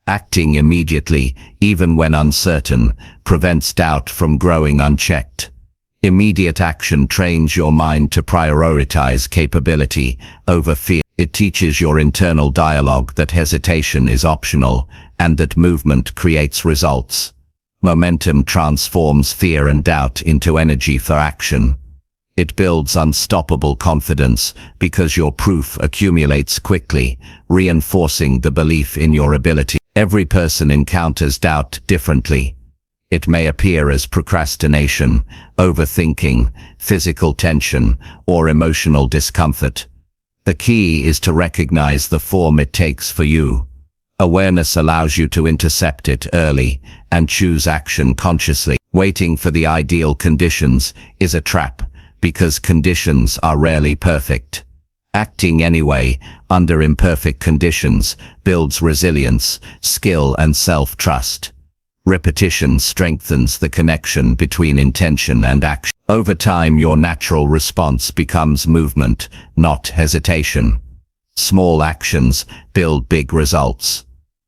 Acting immediately, even when uncertain, prevents doubt from growing unchecked. Immediate action trains your mind to prioritize capability over fear. It teaches your internal dialogue that hesitation is optional and that movement creates results. Momentum transforms fear and doubt into energy for action. It builds unstoppable confidence because your proof accumulates quickly, reinforcing the belief in your ability. Every person encounters doubt differently. It may appear as procrastination, overthinking, physical tension, or emotional discomfort. The key is to recognize the form it takes for you. Awareness allows you to intercept it early and choose action consciously. Waiting for the ideal conditions is a trap, because conditions are rarely perfect. Acting anyway, under imperfect conditions, builds resilience, skill, and self-trust. Repetition strengthens the connection between intention and action. Over time, your natural response becomes movement, not hesitation. Small actions build big results.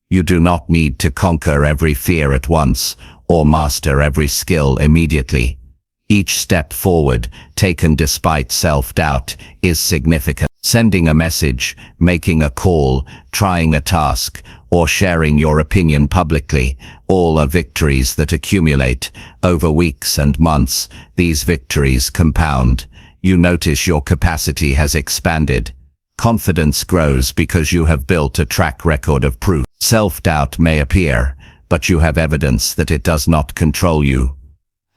You do not need to conquer every fear at once or master every skill immediately. Each step forward, taken despite self-doubt, is significant. Sending a message, making a call, trying a task, or sharing your opinion publicly, all are victories that accumulate over weeks and months. These victories compound. You notice your capacity has expanded. Confidence grows because you have built a track record of proof. Self-doubt may appear, but you have evidence that it does not control you.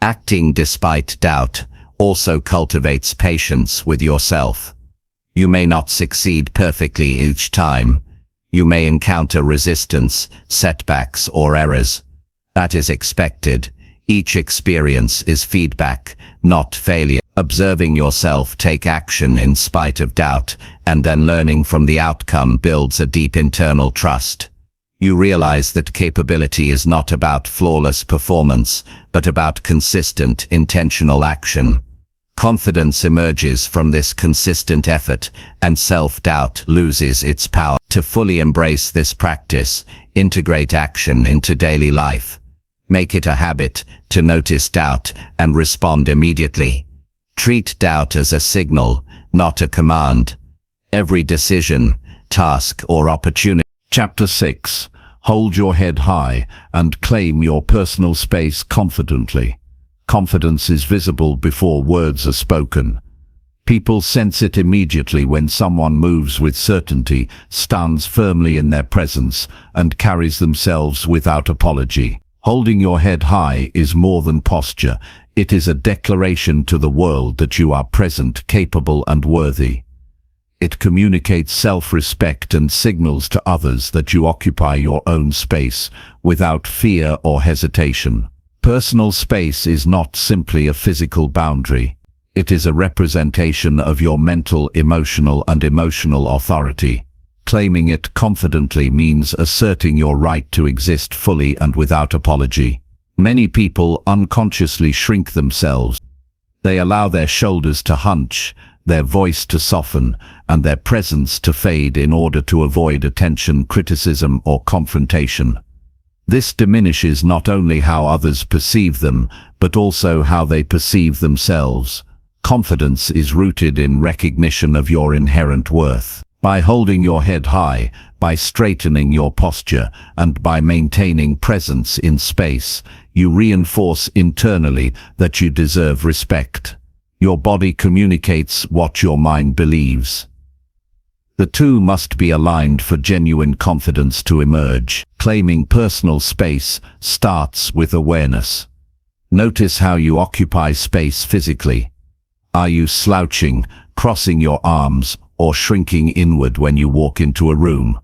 Acting despite doubt also cultivates patience with yourself. You may not succeed perfectly each time. You may encounter resistance, setbacks, or errors. That is expected. Each experience is feedback, not failure. Observing yourself take action in spite of doubt, and then learning from the outcome builds a deep internal trust. You realize that capability is not about flawless performance, but about consistent, intentional action. Confidence emerges from this consistent effort, and self-doubt loses its power. To fully embrace this practice, integrate action into daily life. Make it a habit to notice doubt and respond immediately. Treat doubt as a signal, not a command. Every decision, task, or opportunity.
Chapter 6. Hold your head high and claim your personal space confidently. Confidence is visible before words are spoken. People sense it immediately when someone moves with certainty, stands firmly in their presence, and carries themselves without apology. Holding your head high is more than posture. It is a declaration to the world that you are present, capable, and worthy. It communicates self-respect and signals to others that you occupy your own space without fear or hesitation. Personal space is not simply a physical boundary. It is a representation of your mental, emotional, and emotional authority. Claiming it confidently means asserting your right to exist fully and without apology. Many people unconsciously shrink themselves. They allow their shoulders to hunch, their voice to soften, and their presence to fade in order to avoid attention, criticism, or confrontation. This diminishes not only how others perceive them, but also how they perceive themselves. Confidence is rooted in recognition of your inherent worth. By holding your head high, by straightening your posture, and by maintaining presence in space, you reinforce internally that you deserve respect. Your body communicates what your mind believes. The two must be aligned for genuine confidence to emerge. Claiming personal space starts with awareness. Notice how you occupy space physically. Are you slouching, crossing your arms, or shrinking inward when you walk into a room?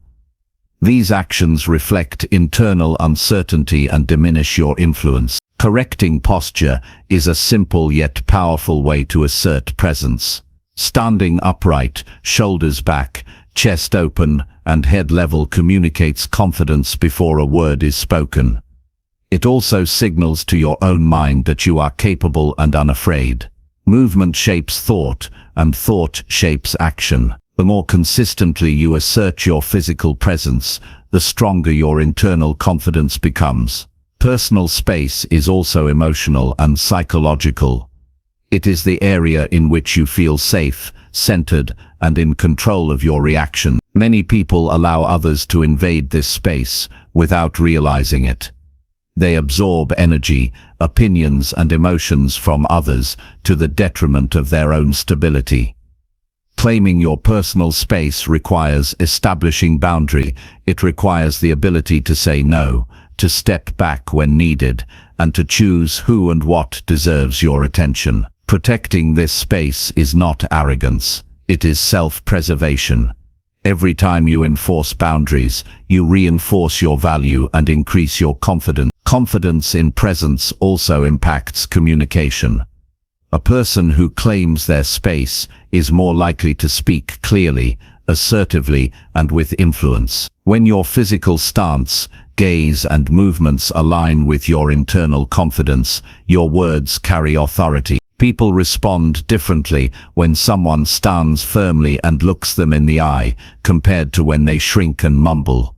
These actions reflect internal uncertainty and diminish your influence. Correcting posture is a simple yet powerful way to assert presence. Standing upright, shoulders back, chest open, and head level communicates confidence before a word is spoken. It also signals to your own mind that you are capable and unafraid. Movement shapes thought, and thought shapes action. The more consistently you assert your physical presence, the stronger your internal confidence becomes. Personal space is also emotional and psychological. It is the area in which you feel safe, centered, and in control of your reaction. Many people allow others to invade this space without realizing it. They absorb energy, opinions, and emotions from others to the detriment of their own stability. Claiming your personal space requires establishing boundary. It requires the ability to say no, to step back when needed, and to choose who and what deserves your attention. Protecting this space is not arrogance, it is self-preservation.
Every time you enforce boundaries, you reinforce your value and increase your confidence. Confidence in presence also impacts communication. A person who claims their space is more likely to speak clearly, assertively, and with influence. When your physical stance, gaze, and movements align with your internal confidence, your words carry authority. People respond differently when someone stands firmly and looks them in the eye, compared to when they shrink and mumble.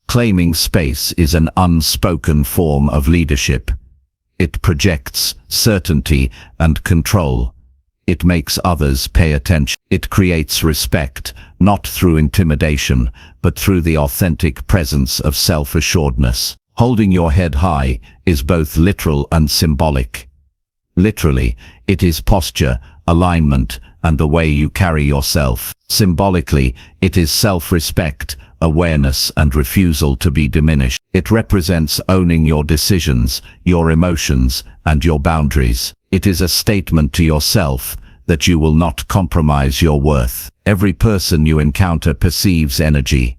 Claiming space is an unspoken form of leadership. It projects certainty and control. It makes others pay attention. It creates respect, not through intimidation, but through the authentic presence of self-assuredness. Holding your head high is both literal and symbolic. Literally, it is posture, alignment, and the way you carry yourself. Symbolically, it is self-respect, awareness, and refusal to be diminished. It represents owning your decisions, your emotions, and your boundaries. It is a statement to yourself that you will not compromise your worth. Every person you encounter perceives energy.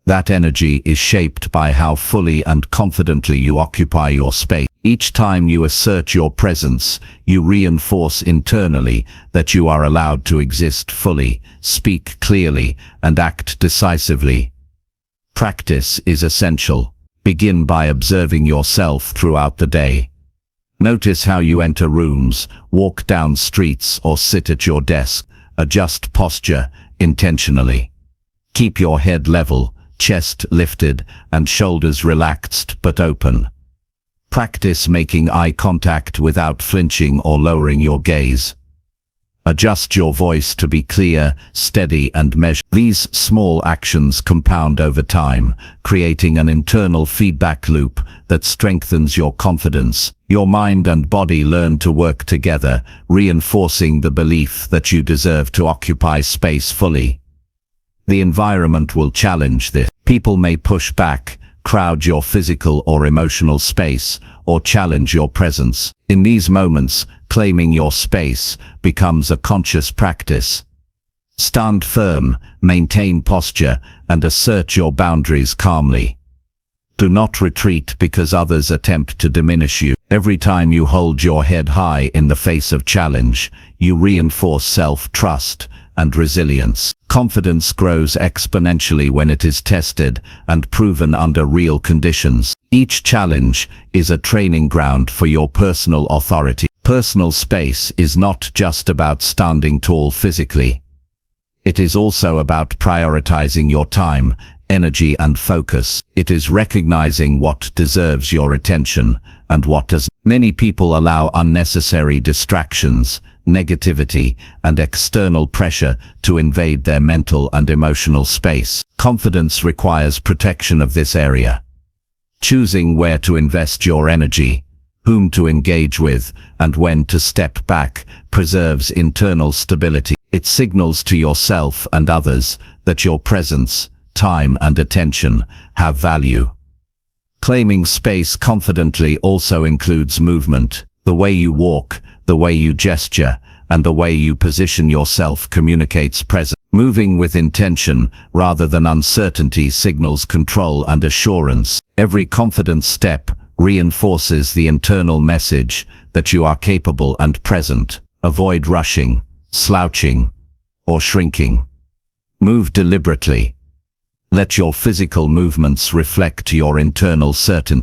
That energy is shaped by how fully and confidently you occupy your space. Each time you assert your presence, you reinforce internally that you are allowed to exist fully, speak clearly, and act decisively. Practice is essential. Begin by observing yourself throughout the day. Notice how you enter rooms, walk down streets, or sit at your desk. Adjust posture intentionally. Keep your head level, chest lifted, and shoulders relaxed but open. Practice making eye contact without flinching or lowering your gaze. Adjust your voice to be clear, steady, and measured. These small actions compound over time, creating an internal feedback loop that strengthens your confidence. Your mind and body learn to work together, reinforcing the belief that you deserve to occupy space fully. The environment will challenge this. People may push back, crowd your physical or emotional space, or challenge your presence. In these moments, claiming your space becomes a conscious practice. Stand firm, maintain posture, and assert your boundaries calmly. Do not retreat because others attempt to diminish you. Every time you hold your head high in the face of challenge, you reinforce self-trust and resilience. Confidence grows exponentially when it is tested and proven under real conditions. Each challenge is a training ground for your personal authority. Personal space is not just about standing tall physically. It is also about prioritizing your time, energy, and focus. It is recognizing what deserves your attention and what does. Many people allow unnecessary distractions, negativity, and external pressure to invade their mental and emotional space. Confidence requires protection of this area. Choosing where to invest your energy, whom to engage with, and when to step back preserves internal stability. It signals to yourself and others that your presence, time, and attention have value. Claiming space confidently also includes movement. The way you walk, the way you gesture, and the way you position yourself communicates presence. Moving with intention rather than uncertainty signals control and assurance. Every confident step reinforces the internal message that you are capable and present. Avoid rushing, slouching, or shrinking. Move deliberately. Let your physical movements reflect your internal certainty.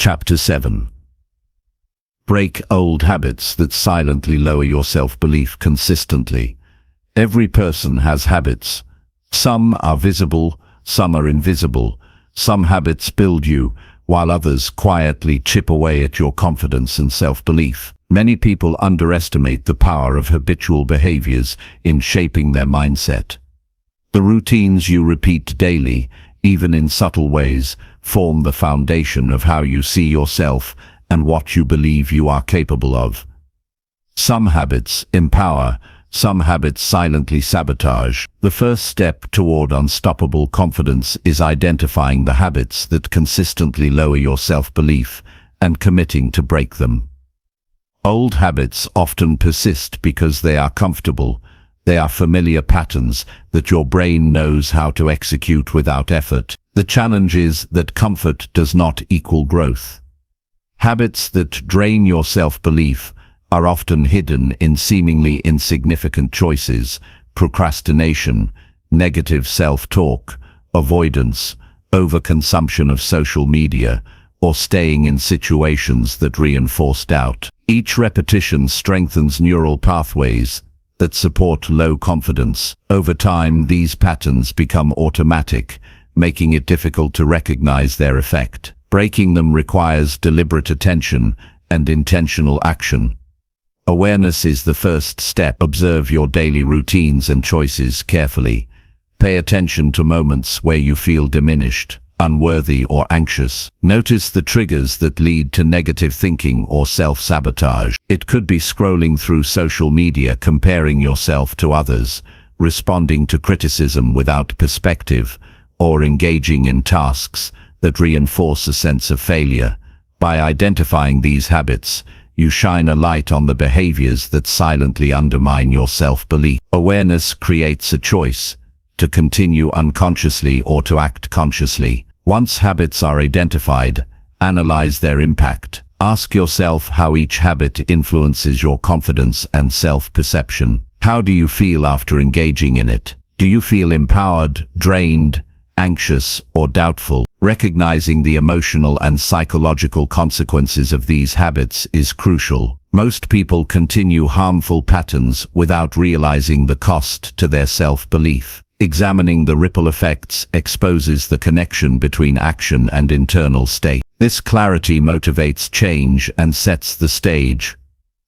Chapter 7. Break old habits that silently lower your self-belief consistently. Every person has habits. Some are visible, some are invisible. Some habits build you, while others quietly chip away at your confidence and self-belief. Many people underestimate the power of habitual behaviors in shaping their mindset. The routines you repeat daily, even in subtle ways, form the foundation of how you see yourself and what you believe you are capable of. Some habits empower, some habits silently sabotage. The first step toward unstoppable confidence is identifying the habits that consistently lower your self-belief and committing to break them. Old habits often persist because they are comfortable. They are familiar patterns that your brain knows how to execute without effort. The challenge is that comfort does not equal growth. Habits that drain your self-belief are often hidden in seemingly insignificant choices: procrastination, negative self-talk, avoidance, overconsumption of social media, or staying in situations that reinforce doubt. Each repetition strengthens neural pathways that support low confidence. Over time, these patterns become automatic, making it difficult to recognize their effect. Breaking them requires deliberate attention and intentional action. Awareness is the first step. Observe your daily routines and choices carefully. Pay attention to moments where you feel diminished, unworthy, or anxious. Notice the triggers that lead to negative thinking or self-sabotage. It could be scrolling through social media, comparing yourself to others, responding to criticism without perspective, or engaging in tasks that reinforce a sense of failure. By identifying these habits, you shine a light on the behaviors that silently undermine your self-belief. Awareness creates a choice: to continue unconsciously or to act consciously. Once habits are identified, analyze their impact. Ask yourself how each habit influences your confidence and self-perception. How do you feel after engaging in it? Do you feel empowered, drained, anxious, or doubtful? Recognizing the emotional and psychological consequences of these habits is crucial. Most people continue harmful patterns without realizing the cost to their self-belief. Examining the ripple effects exposes the connection between action and internal state. This clarity motivates change and sets the stage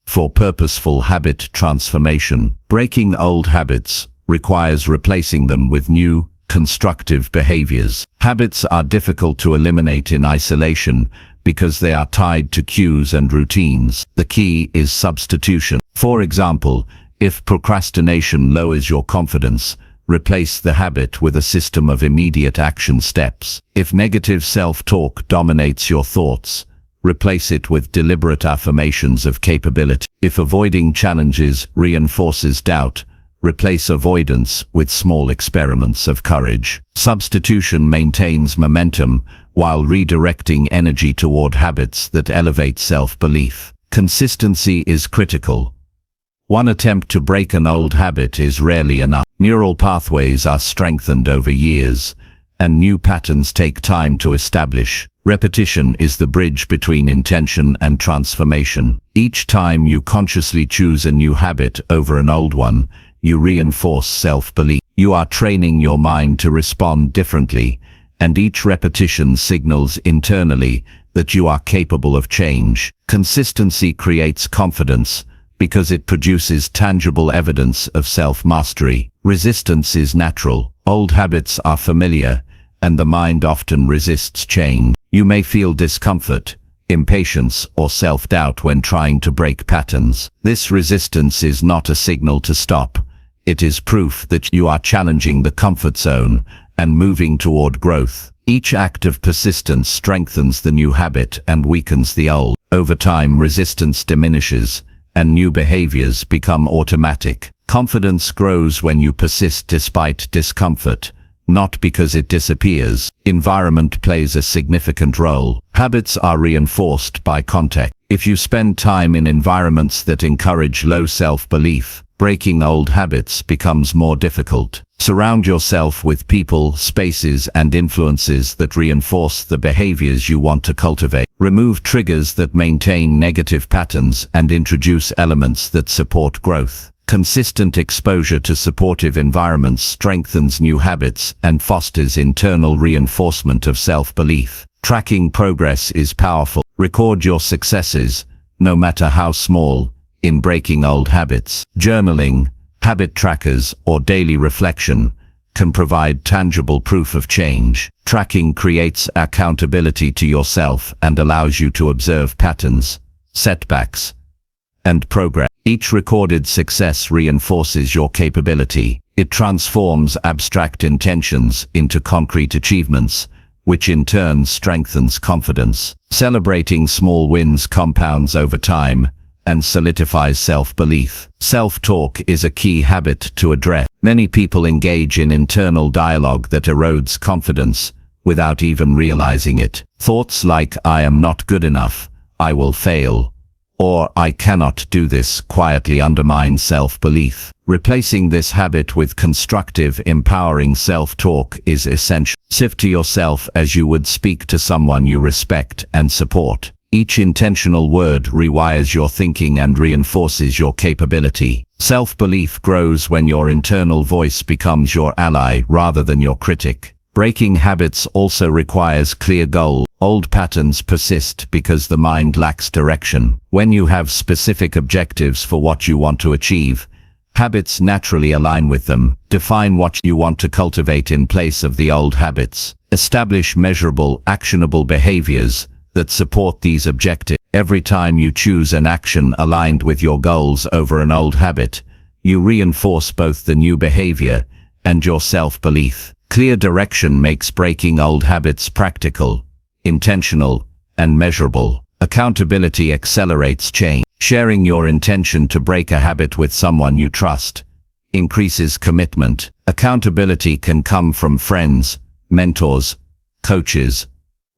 for purposeful habit transformation. Breaking old habits requires replacing them with new, constructive behaviors. Habits are difficult to eliminate in isolation because they are tied to cues and routines. The key is substitution. For example, if procrastination lowers your confidence, replace the habit with a system of immediate action steps. If negative self-talk dominates your thoughts, replace it with deliberate affirmations of capability. If avoiding challenges reinforces doubt, replace avoidance with small experiments of courage. Substitution maintains momentum while redirecting energy toward habits that elevate self-belief. Consistency is critical. One attempt to break an old habit is rarely enough. Neural pathways are strengthened over years, and new patterns take time to establish. Repetition is the bridge between intention and transformation. Each time you consciously choose a new habit over an old one, you reinforce self-belief. You are training your mind to respond differently, and each repetition signals internally that you are capable of change. Consistency creates confidence because it produces tangible evidence of self-mastery. Resistance is natural. Old habits are familiar, and the mind often resists change. You may feel discomfort, impatience, or self-doubt when trying to break patterns. This resistance is not a signal to stop. It is proof that you are challenging the comfort zone and moving toward growth. Each act of persistence strengthens the new habit and weakens the old. Over time, resistance diminishes, and new behaviors become automatic. Confidence grows when you persist despite discomfort, not because it disappears. Environment plays a significant role. Habits are reinforced by context. If you spend time in environments that encourage low self-belief, breaking old habits becomes more difficult. Surround yourself with people, spaces, and influences that reinforce the behaviors you want to cultivate. Remove triggers that maintain negative patterns and introduce elements that support growth. Consistent exposure to supportive environments strengthens new habits and fosters internal reinforcement of self-belief. Tracking progress is powerful. Record your successes, no matter how small, in breaking old habits. Journaling, habit trackers, or daily reflection can provide tangible proof of change. Tracking creates accountability to yourself and allows you to observe patterns, setbacks, and progress. Each recorded success reinforces your capability. It transforms abstract intentions into concrete achievements, which in turn strengthens confidence. Celebrating small wins compounds over time and solidifies self-belief. Self-talk is a key habit to address. Many people engage in internal dialogue that erodes confidence without even realizing it. Thoughts like "I am not good enough," "I will fail," or "I cannot do this" quietly undermine self-belief. Replacing this habit with constructive, empowering self-talk is essential. Sift to yourself as you would speak to someone you respect and support. Each intentional word rewires your thinking and reinforces your capability. Self-belief grows when your internal voice becomes your ally rather than your critic. Breaking habits also requires clear goals. Old patterns persist because the mind lacks direction. When you have specific objectives for what you want to achieve, habits naturally align with them. Define what you want to cultivate in place of the old habits. Establish measurable, actionable behaviors that support these objectives. Every time you choose an action aligned with your goals over an old habit, you reinforce both the new behavior and your self-belief. Clear direction makes breaking old habits practical, intentional, and measurable. Accountability accelerates change. Sharing your intention to break a habit with someone you trust increases commitment. Accountability can come from friends, mentors, coaches,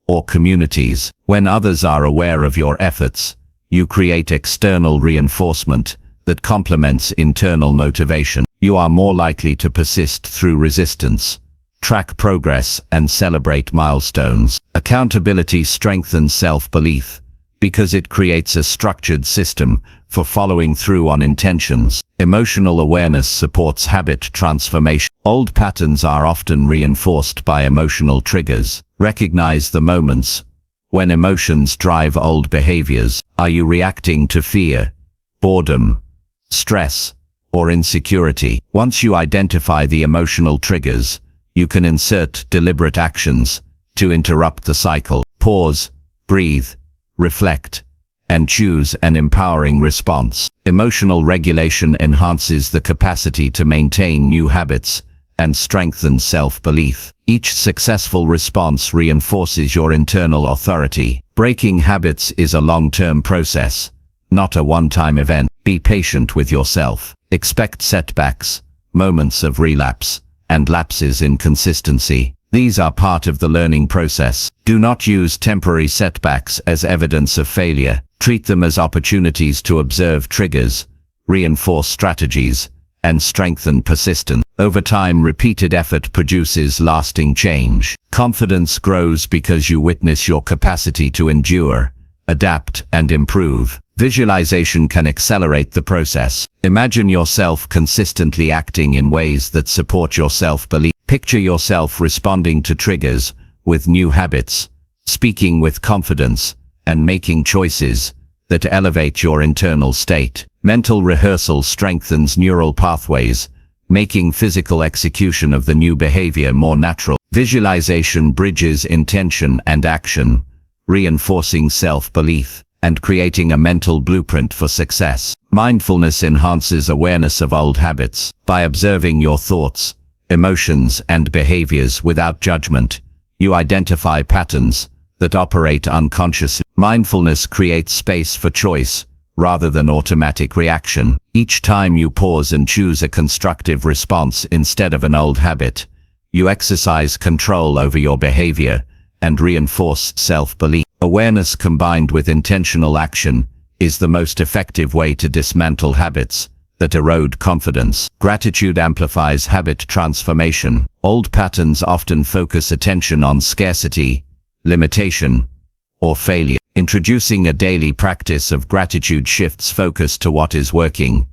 or communities. When others are aware of your efforts, you create external reinforcement that complements internal motivation. You are more likely to persist through resistance, track progress, and celebrate milestones. Accountability strengthens self-belief because it creates a structured system for following through on intentions. Emotional awareness supports habit transformation. Old patterns are often reinforced by emotional triggers. Recognize the moments when emotions drive old behaviors. Are you reacting to fear, boredom, stress, or insecurity? Once you identify the emotional triggers, you can insert deliberate actions to interrupt the cycle. Pause, breathe, reflect, and choose an empowering response. Emotional regulation enhances the capacity to maintain new habits and strengthens self-belief. Each successful response reinforces your internal authority. Breaking habits is a long-term process, not a one-time event. Be patient with yourself. Expect setbacks, moments of relapse, and lapses in consistency. These are part of the learning process. Do not use temporary setbacks as evidence of failure. Treat them as opportunities to observe triggers, reinforce strategies, and strengthen persistence. Over time, repeated effort produces lasting change. Confidence grows because you witness your capacity to endure, adapt, and improve. Visualization can accelerate the process. Imagine yourself consistently acting in ways that support your self-belief. Picture yourself responding to triggers with new habits, speaking with confidence, and making choices that elevate your internal state. Mental rehearsal strengthens neural pathways, making physical execution of the new behavior more natural. Visualization bridges intention and action, reinforcing self-belief and creating a mental blueprint for success. Mindfulness enhances awareness of old habits. By observing your thoughts, emotions, and behaviors without judgment, you identify patterns that operate unconsciously. Mindfulness creates space for choice rather than automatic reaction. Each time you pause and choose a constructive response instead of an old habit, you exercise control over your behavior and reinforce self-belief. Awareness combined with intentional action is the most effective way to dismantle habits that erode confidence. Gratitude amplifies habit transformation. Old patterns often focus attention on scarcity, limitation, or failure. Introducing a daily practice of gratitude shifts focus to what is working,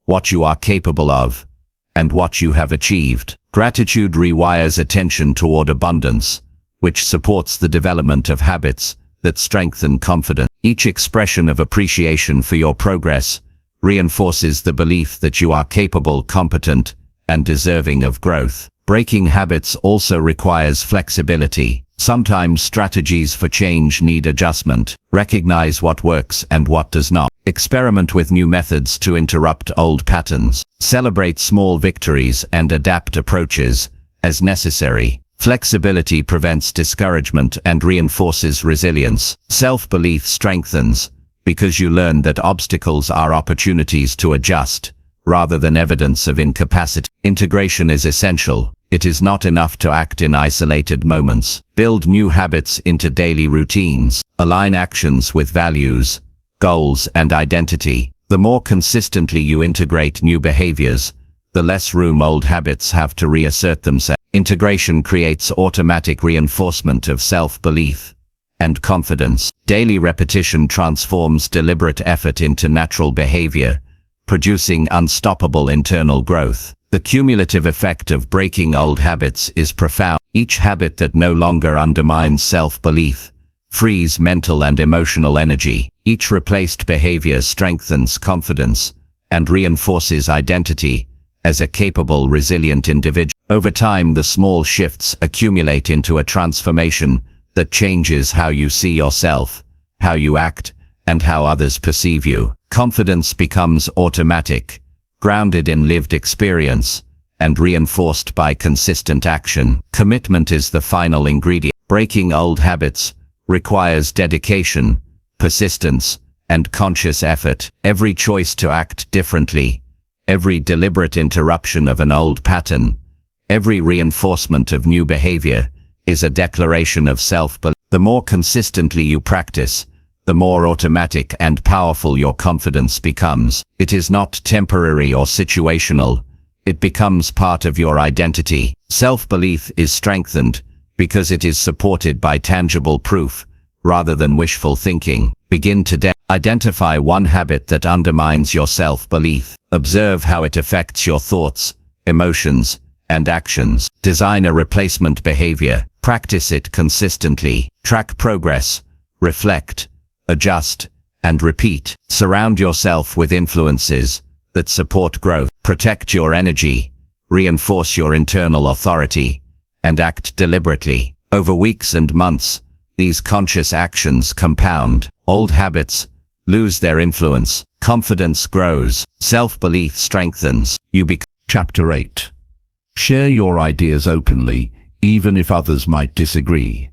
what you are capable of, and what you have achieved. Gratitude rewires attention toward abundance, which supports the development of habits that strengthen confidence. Each expression of appreciation for your progress reinforces the belief that you are capable, competent, and deserving of growth. Breaking habits also requires flexibility. Sometimes strategies for change need adjustment. Recognize what works and what does not. Experiment with new methods to interrupt old patterns. Celebrate small victories and adapt approaches as necessary. Flexibility prevents discouragement and reinforces resilience. Self-belief strengthens because you learn that obstacles are opportunities to adjust, rather than evidence of incapacity. Integration is essential. It is not enough to act in isolated moments. Build new habits into daily routines. Align actions with values, goals, and identity. The more consistently you integrate new behaviors, the less room old habits have to reassert themselves. Integration creates automatic reinforcement of self-belief and confidence. Daily repetition transforms deliberate effort into natural behavior, producing unstoppable internal growth. The cumulative effect of breaking old habits is profound. Each habit that no longer undermines self-belief frees mental and emotional energy. Each replaced behavior strengthens confidence and reinforces identity as a capable, resilient individual. Over time, the small shifts accumulate into a transformation that changes how you see yourself, how you act, and how others perceive you. Confidence becomes automatic, grounded in lived experience, and reinforced by consistent action. Commitment is the final ingredient. Breaking old habits requires dedication, persistence, and conscious effort. Every choice to act differently, every deliberate interruption of an old pattern, every reinforcement of new behavior is a declaration of self-belief. The more consistently you practice, the more automatic and powerful your confidence becomes. It is not temporary or situational. It becomes part of your identity. Self-belief is strengthened because it is supported by tangible proof rather than wishful thinking. Begin today. Identify one habit that undermines your self-belief. Observe how it affects your thoughts, emotions, and actions. Design a replacement behavior. Practice it consistently. Track progress. Reflect. Adjust, and repeat. Surround yourself with influences that support growth. Protect your energy, reinforce your internal authority, and act deliberately. Over weeks and months, these conscious actions compound. Old habits lose their influence. Confidence grows. Self-belief strengthens. You become.
Chapter 8. Share your ideas openly, even if others might disagree.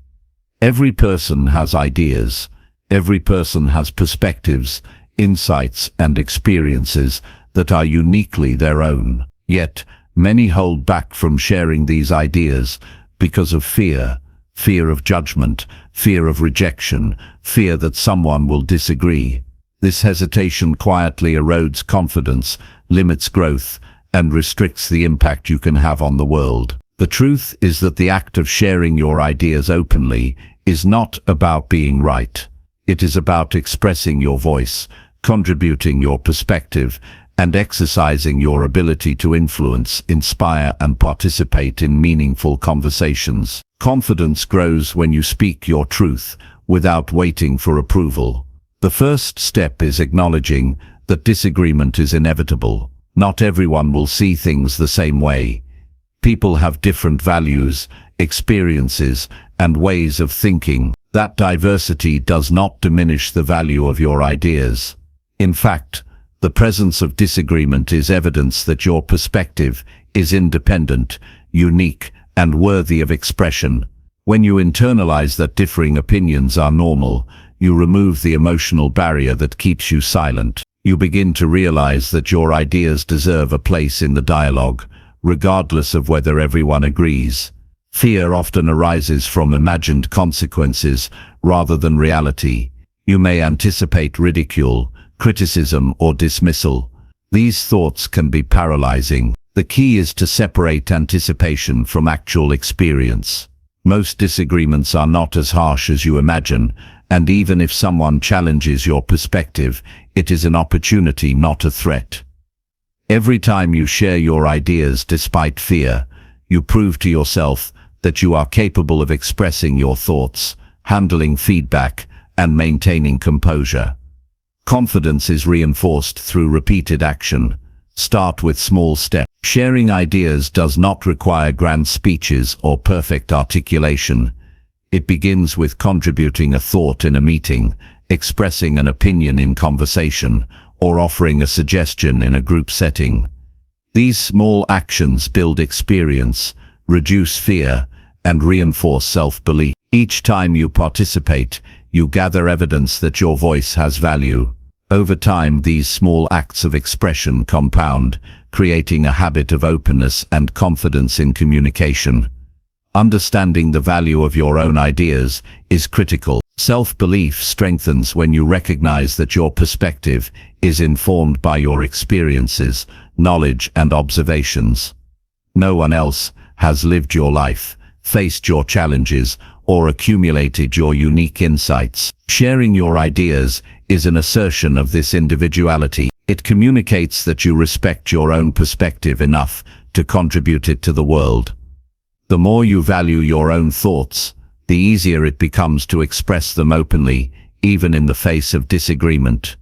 Every person has ideas. Every person has perspectives, insights, and experiences that are uniquely their own. Yet, many hold back from sharing these ideas because of fear of judgment, fear of rejection, fear that someone will disagree. This hesitation quietly erodes confidence, limits growth, and restricts the impact you can have on the world. The truth is that the act of sharing your ideas openly is not about being right. It is about expressing your voice, contributing your perspective, and exercising your ability to influence, inspire, and participate in meaningful conversations. Confidence grows when you speak your truth without waiting for approval. The first step is acknowledging that disagreement is inevitable. Not everyone will see things the same way. People have different values, experiences, and ways of thinking. That diversity does not diminish the value of your ideas. In fact, the presence of disagreement is evidence that your perspective is independent, unique, and worthy of expression. When you internalize that differing opinions are normal, you remove the emotional barrier that keeps you silent. You begin to realize that your ideas deserve a place in the dialogue, regardless of whether everyone agrees. Fear often arises from imagined consequences rather than reality. You may anticipate ridicule, criticism, or dismissal. These thoughts can be paralyzing. The key is to separate anticipation from actual experience. Most disagreements are not as harsh as you imagine, and even if someone challenges your perspective, it is an opportunity, not a threat. Every time you share your ideas despite fear, you prove to yourself that you are capable of expressing your thoughts, handling feedback, and maintaining composure. Confidence is reinforced through repeated action. Start with small steps. Sharing ideas does not require grand speeches or perfect articulation. It begins with contributing a thought in a meeting, expressing an opinion in conversation, or offering a suggestion in a group setting. These small actions build experience, reduce fear, and reinforce self-belief. Each time you participate, you gather evidence that your voice has value. Over time, these small acts of expression compound, creating a habit of openness and confidence in communication. Understanding the value of your own ideas is critical. Self-belief strengthens when you recognize that your perspective is informed by your experiences, knowledge, and observations. No one else has lived your life, faced your challenges, or accumulated your unique insights. Sharing your ideas is an assertion of this individuality. It communicates that you respect your own perspective enough to contribute it to the world. The more you value your own thoughts, the easier it becomes to express them openly, even in the face of disagreement.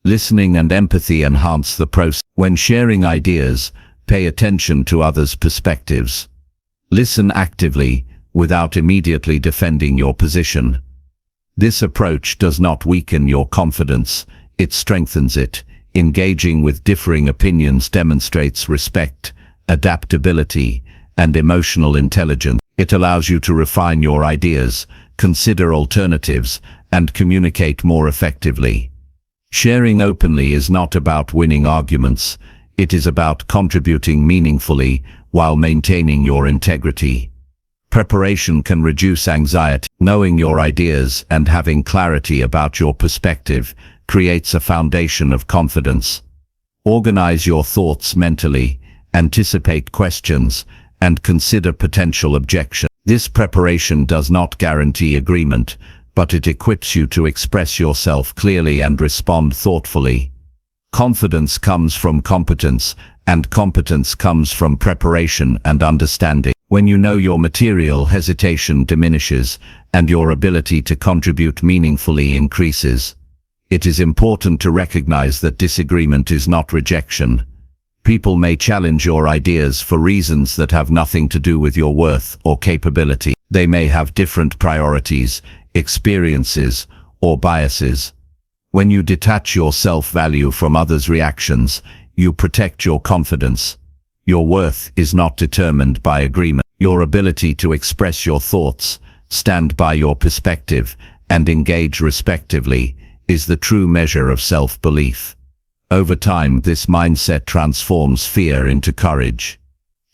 Listening and empathy enhance the process. When sharing ideas, pay attention to others' perspectives. Listen actively, without immediately defending your position. This approach does not weaken your confidence, it strengthens it. Engaging with differing opinions demonstrates respect, adaptability, and emotional intelligence. It allows you to refine your ideas, consider alternatives, and communicate more effectively. Sharing openly is not about winning arguments, it is about contributing meaningfully while maintaining your integrity. Preparation can reduce anxiety. Knowing your ideas and having clarity about your perspective creates a foundation of confidence. Organize your thoughts mentally, anticipate questions, and consider potential objections. This preparation does not guarantee agreement, but it equips you to express yourself clearly and respond thoughtfully. Confidence comes from competence, and competence comes from preparation and understanding. When you know your material, hesitation diminishes, and your ability to contribute meaningfully increases. It is important to recognize that disagreement is not rejection. People may challenge your ideas for reasons that have nothing to do with your worth or capability. They may have different priorities, experiences, or biases. When you detach your self-value from others' reactions, you protect your confidence. Your worth is not determined by agreement. Your ability to express your thoughts, stand by your perspective, and engage respectively is the true measure of self-belief. Over time, this mindset transforms fear into courage.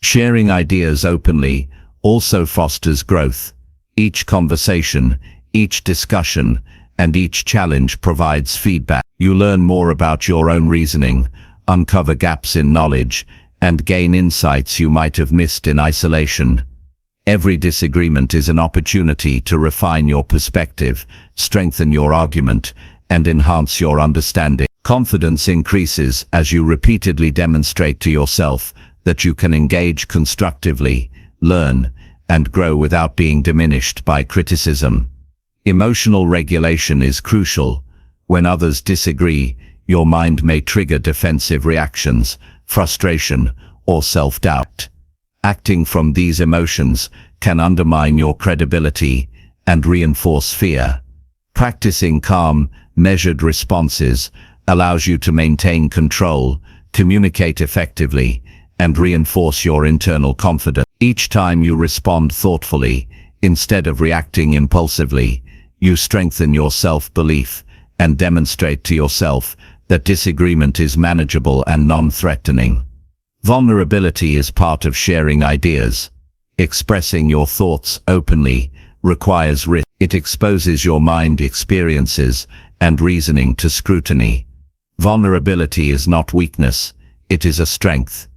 Sharing ideas openly also fosters growth. Each conversation, each discussion, and each challenge provides feedback. You learn more about your own reasoning, uncover gaps in knowledge, and gain insights you might have missed in isolation. Every disagreement is an opportunity to refine your perspective, strengthen your argument, and enhance your understanding. Confidence increases as you repeatedly demonstrate to yourself that you can engage constructively, learn, and grow without being diminished by criticism. Emotional regulation is crucial. When others disagree, your mind may trigger defensive reactions, frustration, or self-doubt. Acting from these emotions can undermine your credibility and reinforce fear. Practicing calm, measured responses allows you to maintain control, communicate effectively, and reinforce your internal confidence. Each time you respond thoughtfully, instead of reacting impulsively, you strengthen your self-belief and demonstrate to yourself that disagreement is manageable and non-threatening. Vulnerability is part of sharing ideas. Expressing your thoughts openly requires risk. It exposes your mind experiences and reasoning to scrutiny.
Vulnerability is not weakness, it is a strength.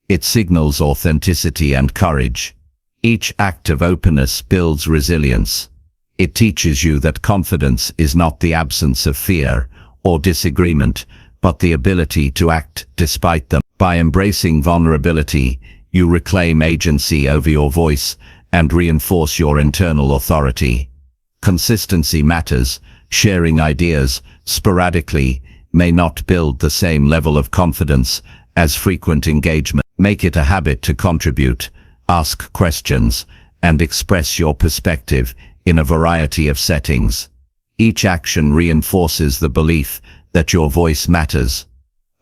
It signals authenticity and courage. Each act of openness builds resilience. It teaches you that confidence is not the absence of fear or disagreement, but the ability to act despite them. By embracing vulnerability, you reclaim agency over your voice and reinforce your internal authority. Consistency matters. Sharing ideas sporadically may not build the same level of confidence as frequent engagement. Make it a habit to contribute, ask questions, and express your perspective in a variety of settings. Each action reinforces the belief that your voice matters.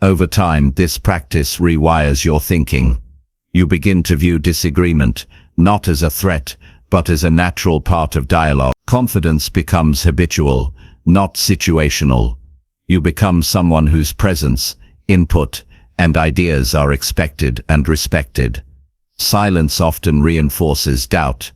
Over time, this practice rewires your thinking. You begin to view disagreement not as a threat, but as a natural part of dialogue. Confidence becomes habitual, not situational. You become someone whose presence, input, and ideas are expected and respected. Silence often reinforces doubt.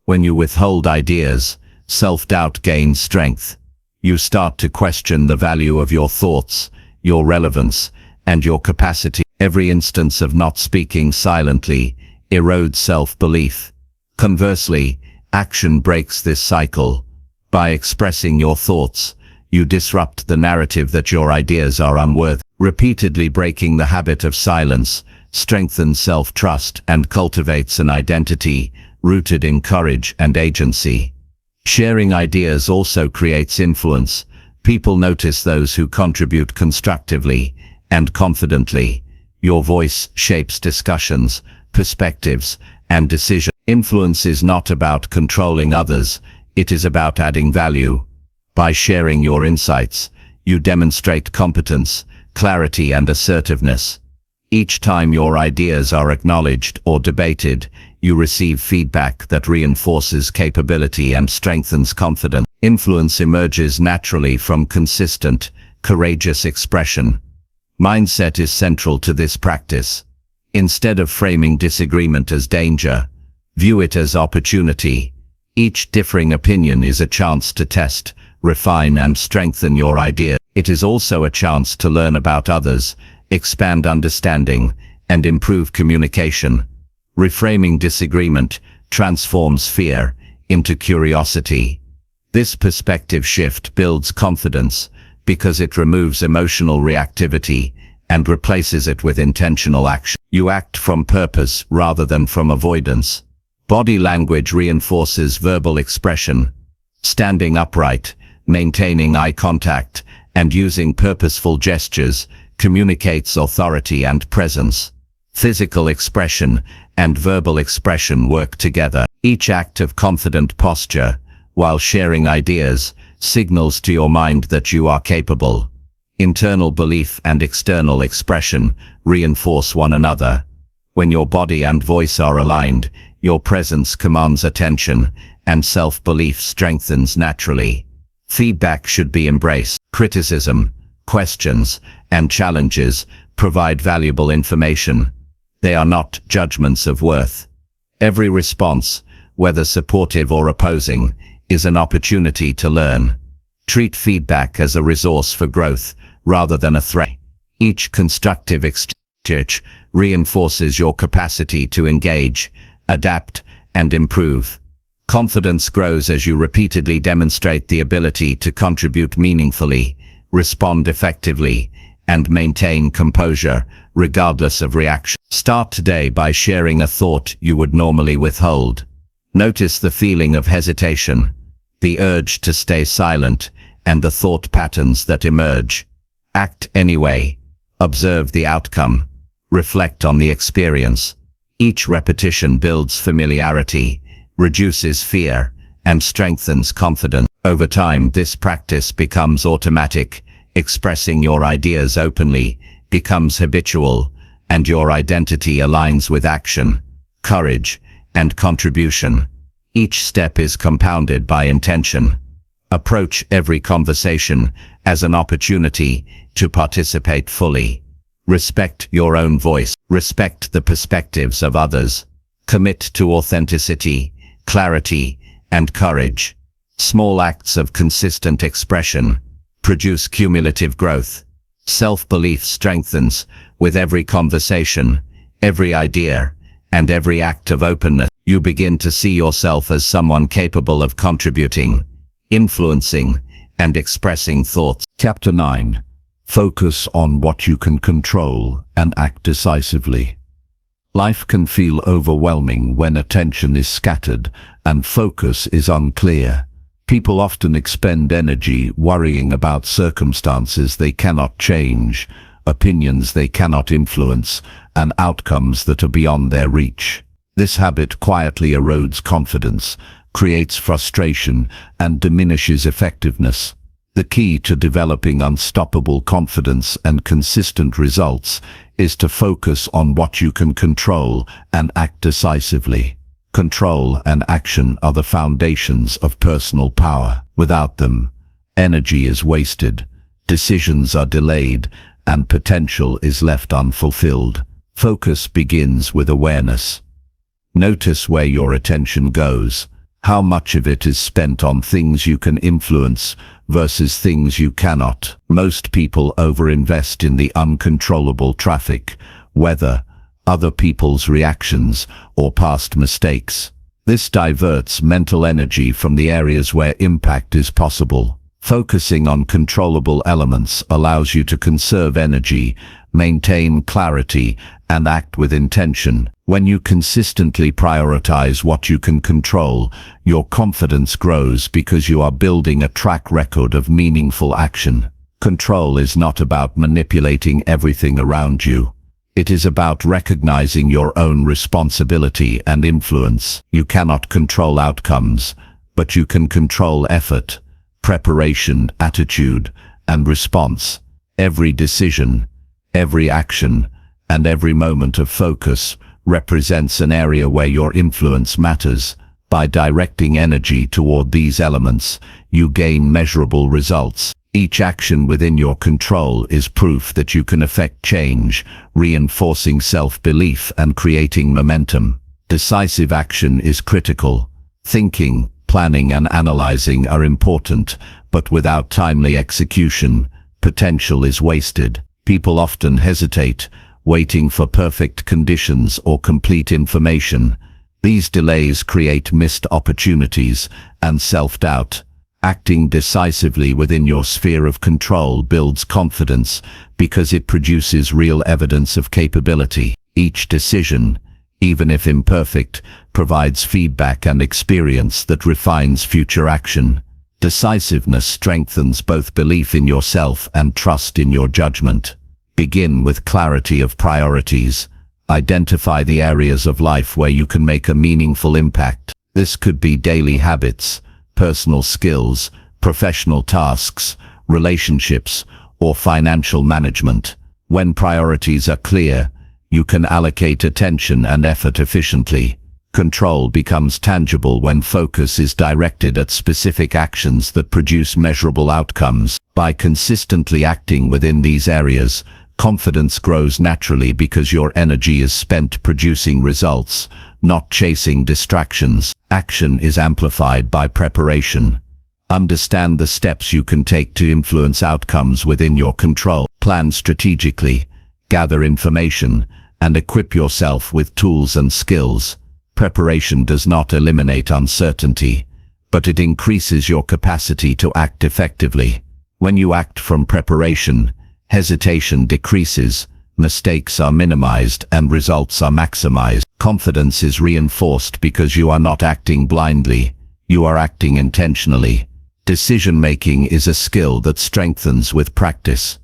When you withhold ideas, self-doubt gains strength. You start to question the value of your thoughts, your relevance, and your capacity. Every instance of not speaking silently erodes self-belief. Conversely, action breaks this cycle. By expressing your thoughts, you disrupt the narrative that your ideas are unworthy. Repeatedly breaking the habit of silence strengthens self-trust and cultivates an identity rooted in courage and agency. Sharing ideas also creates influence. People notice those who contribute constructively and confidently. Your voice shapes discussions, perspectives, and decisions. Influence is not about controlling others, it is about adding value. By sharing your insights, you demonstrate competence, clarity, and assertiveness. Each time your ideas are acknowledged or debated, you receive feedback that reinforces capability and strengthens confidence. Influence emerges naturally from consistent, courageous expression. Mindset is central to this practice. Instead of framing disagreement as danger, view it as opportunity. Each differing opinion is a chance to test, refine, and strengthen your idea. It is also a chance to learn about others, expand understanding, and improve communication. Reframing disagreement transforms fear into curiosity. This perspective shift builds confidence because it removes emotional reactivity and replaces it with intentional action. You act from purpose rather than from avoidance. Body language reinforces verbal expression. Standing upright, maintaining eye contact, and using purposeful gestures communicates authority and presence. Physical expression and verbal expression work together. Each act of confident posture, while sharing ideas, signals to your mind that you are capable. Internal belief and external expression reinforce one another. When your body and voice are aligned, your presence commands attention, and self-belief strengthens naturally. Feedback should be embraced. Criticism, questions, and challenges provide valuable information. They are not judgments of worth. Every response, whether supportive or opposing, is an opportunity to learn. Treat feedback as a resource for growth rather than a threat. Each constructive exchange reinforces your capacity to engage, adapt, and improve. Confidence grows as you repeatedly demonstrate the ability to contribute meaningfully, respond effectively, and maintain composure, regardless of reaction. Start today by sharing a thought you would normally withhold. Notice the feeling of hesitation, the urge to stay silent, and the thought patterns that emerge. Act anyway. Observe the outcome. Reflect on the experience. Each repetition builds familiarity, reduces fear, and strengthens confidence. Over time, this practice becomes automatic. Expressing your ideas openly becomes habitual, and your identity aligns with action, courage, and contribution. Each step is compounded by intention. Approach every conversation as an opportunity to participate fully. Respect your own voice. Respect the perspectives of others. Commit to authenticity, clarity, and courage. Small acts of consistent expression produce cumulative growth. Self-belief strengthens with every conversation, every idea, and every act of openness. You begin to see yourself as someone capable of contributing, influencing, and expressing thoughts.
Chapter 9. Focus on what you can control and act decisively. Life can feel overwhelming when attention is scattered and focus is unclear. People often expend energy worrying about circumstances they cannot change, opinions they cannot influence, and outcomes that are beyond their reach. This habit quietly erodes confidence, creates frustration, and diminishes effectiveness. The key to developing unstoppable confidence and consistent results is to focus on what you can control and act decisively. Control and action are the foundations of personal power. Without them, energy is wasted, decisions are delayed, and potential is left unfulfilled. Focus begins with awareness. Notice where your attention goes. How much of it is spent on things you can influence versus things you cannot. Most people overinvest in the uncontrollable traffic, weather, other people's reactions, or past mistakes. This diverts mental energy from the areas where impact is possible. Focusing on controllable elements allows you to conserve energy, maintain clarity, and act with intention. When you consistently prioritize what you can control, your confidence grows because you are building a track record of meaningful action. Control is not about manipulating everything around you. It is about recognizing your own responsibility and influence. You cannot control outcomes, but you can control effort, preparation, attitude, and response. Every decision, every action, and every moment of focus represents an area where your influence matters. By directing energy toward these elements, you gain measurable results. Each action within your control is proof that you can affect change, reinforcing self-belief and creating momentum. Decisive action is critical. Thinking, planning, and analyzing are important, but without timely execution, potential is wasted. People often hesitate, waiting for perfect conditions or complete information. These delays create missed opportunities and self-doubt. Acting decisively within your sphere of control builds confidence because it produces real evidence of capability. Each decision, even if imperfect, provides feedback and experience that refines future action. Decisiveness strengthens both belief in yourself and trust in your judgment. Begin with clarity of priorities. Identify the areas of life where you can make a meaningful impact. This could be daily habits, personal skills, professional tasks, relationships, or financial management. When priorities are clear, you can allocate attention and effort efficiently. Control becomes tangible when focus is directed at specific actions that produce measurable outcomes. By consistently acting within these areas, confidence grows naturally because your energy is spent producing results, not chasing distractions. Action is amplified by preparation. Understand the steps you can take to influence outcomes within your control. Plan strategically, gather information, and equip yourself with tools and skills. Preparation does not eliminate uncertainty, but it increases your capacity to act effectively. When you act from preparation, hesitation decreases, mistakes are minimized, and results are maximized. Confidence is reinforced because you are not acting blindly, you are acting intentionally. Decision-making is a skill that strengthens with practice.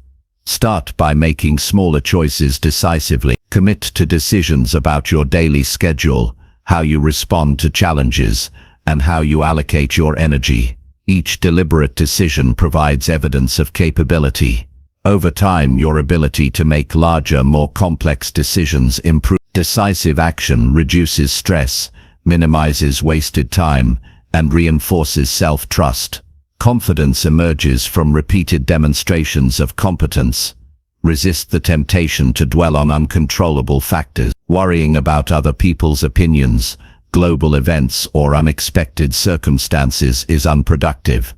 Start by making smaller choices decisively. Commit to decisions about your daily schedule, how you respond to challenges, and how you allocate your energy. Each deliberate decision provides evidence of capability. Over time, your ability to make larger, more complex decisions improves. Decisive action reduces stress, minimizes wasted time, and reinforces self-trust. Confidence emerges from repeated demonstrations of competence. Resist the temptation to dwell on uncontrollable factors. Worrying about other people's opinions, global events, or unexpected circumstances is unproductive.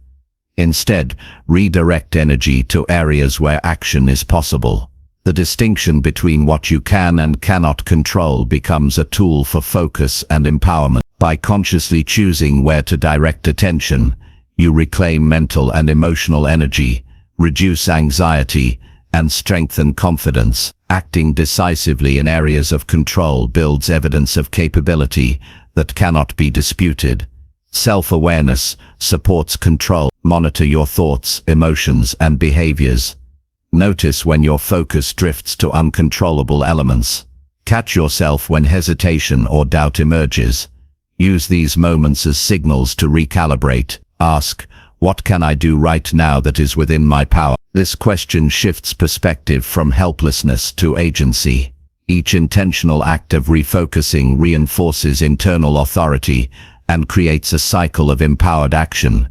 Instead, redirect energy to areas where action is possible. The distinction between what you can and cannot control becomes a tool for focus and empowerment. By consciously choosing where to direct attention, you reclaim mental and emotional energy, reduce anxiety, and strengthen confidence. Acting decisively in areas of control builds evidence of capability that cannot be disputed. Self-awareness supports control. Monitor your thoughts, emotions, and behaviors. Notice when your focus drifts to uncontrollable elements. Catch yourself when hesitation or doubt emerges. Use these moments as signals to recalibrate. Ask, what can I do right now that is within my power? This question shifts perspective from helplessness to agency. Each intentional act of refocusing reinforces internal authority and creates a cycle of empowered action.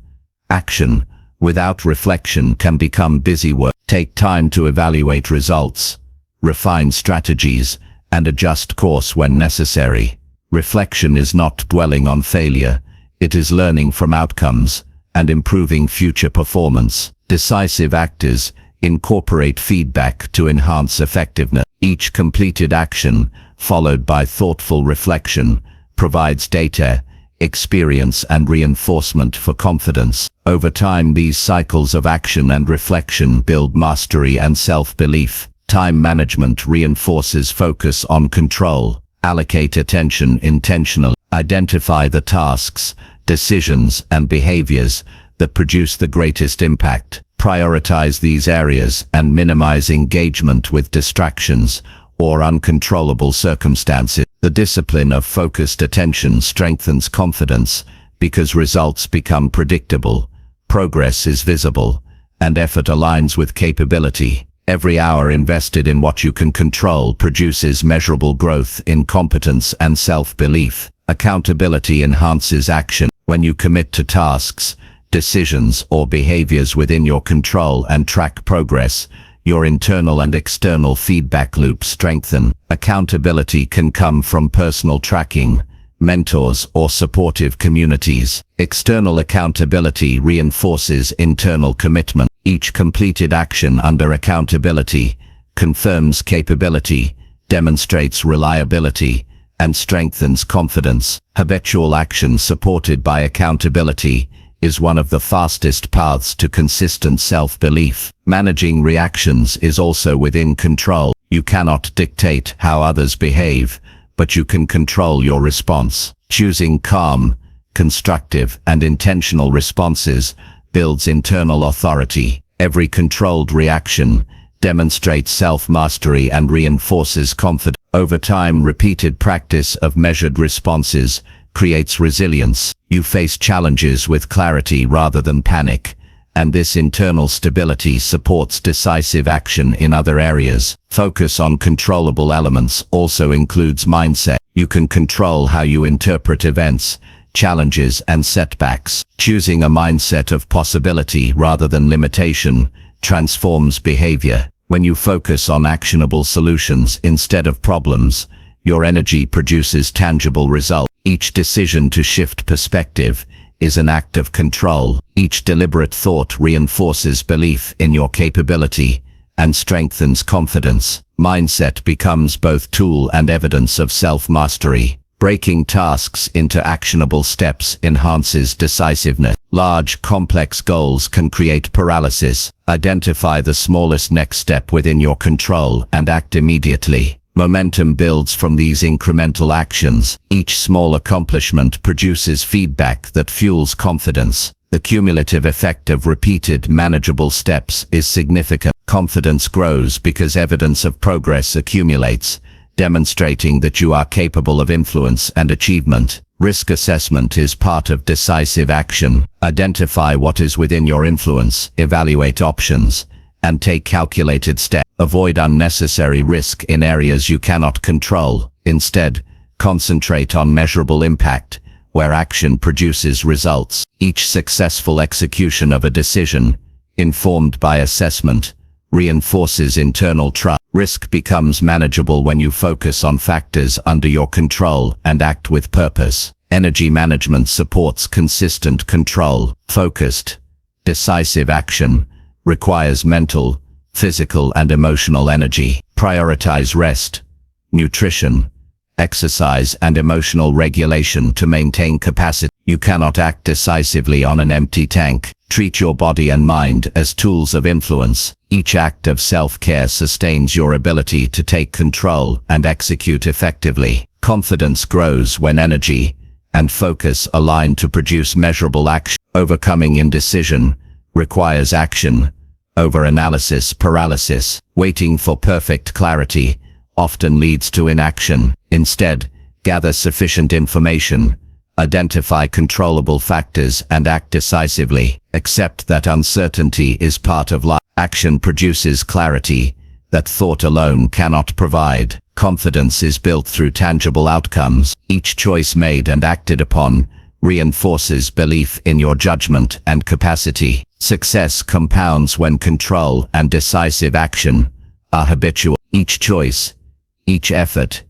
Action, without reflection, can become busy work. Take time to evaluate results, refine strategies, and adjust course when necessary. Reflection is not dwelling on failure, it is learning from outcomes and improving future performance. Decisive actors incorporate feedback to enhance effectiveness. Each completed action, followed by thoughtful reflection, provides data, experience, and reinforcement for confidence. Over time, these cycles of action and reflection build mastery and self-belief. Time management reinforces focus on control. Allocate attention intentionally. Identify the tasks, decisions, and behaviors that produce the greatest impact. Prioritize these areas and minimize engagement with distractions or uncontrollable circumstances. The discipline of focused attention strengthens confidence because results become predictable, progress is visible, and effort aligns with capability. Every hour invested in what you can control produces measurable growth in competence and self-belief. Accountability enhances action. When you commit to tasks, decisions, or behaviors within your control and track progress, your internal and external feedback loops strengthen. Accountability can come from personal tracking, mentors, or supportive communities. External accountability reinforces internal commitment. Each completed action under accountability confirms capability, demonstrates reliability, and strengthens confidence. Habitual action supported by accountability is one of the fastest paths to consistent self-belief. Managing reactions is also within control. You cannot dictate how others behave, but you can control your response. Choosing calm, constructive, and intentional responses builds internal authority. Every controlled reaction demonstrates self-mastery and reinforces confidence. Over time, repeated practice of measured responses creates resilience. You face challenges with clarity rather than panic, and this internal stability supports decisive action in other areas. Focus on controllable elements also includes mindset. You can control how you interpret events, challenges, and setbacks. Choosing a mindset of possibility rather than limitation transforms behavior. When you focus on actionable solutions instead of problems, your energy produces tangible results. Each decision to shift perspective is an act of control. Each deliberate thought reinforces belief in your capability and strengthens confidence. Mindset becomes both tool and evidence of self-mastery. Breaking tasks into actionable steps enhances decisiveness. Large, complex goals can create paralysis. Identify the smallest next step within your control and act immediately. Momentum builds from these incremental actions. Each small accomplishment produces feedback that fuels confidence. The cumulative effect of repeated, manageable steps is significant. Confidence grows because evidence of progress accumulates, demonstrating that you are capable of influence and achievement. Risk assessment is part of decisive action. Identify what is within your influence, evaluate options, and take calculated steps. Avoid unnecessary risk in areas you cannot control. Instead, concentrate on measurable impact, where action produces results. Each successful execution of a decision, informed by assessment, reinforces internal trust. Risk becomes manageable when you focus on factors under your control and act with purpose. Energy management supports consistent control. Focused, Decisive action requires mental, physical, and emotional energy. Prioritize rest, nutrition, exercise, and emotional regulation to maintain capacity. You cannot act decisively on an empty tank. Treat your body and mind as tools of influence. Each act of self-care sustains your ability to take control and execute effectively. Confidence grows when energy and focus align to produce measurable action. Overcoming indecision requires action over analysis paralysis. Waiting for perfect clarity often leads to inaction. Instead, gather sufficient information, identify controllable factors, and act decisively. Accept that uncertainty is part of life. Action produces clarity that thought alone cannot provide. Confidence is built through tangible outcomes. Each choice made and acted upon reinforces belief in your judgment and capacity. Success compounds when control and decisive action are habitual. Each choice, each effort,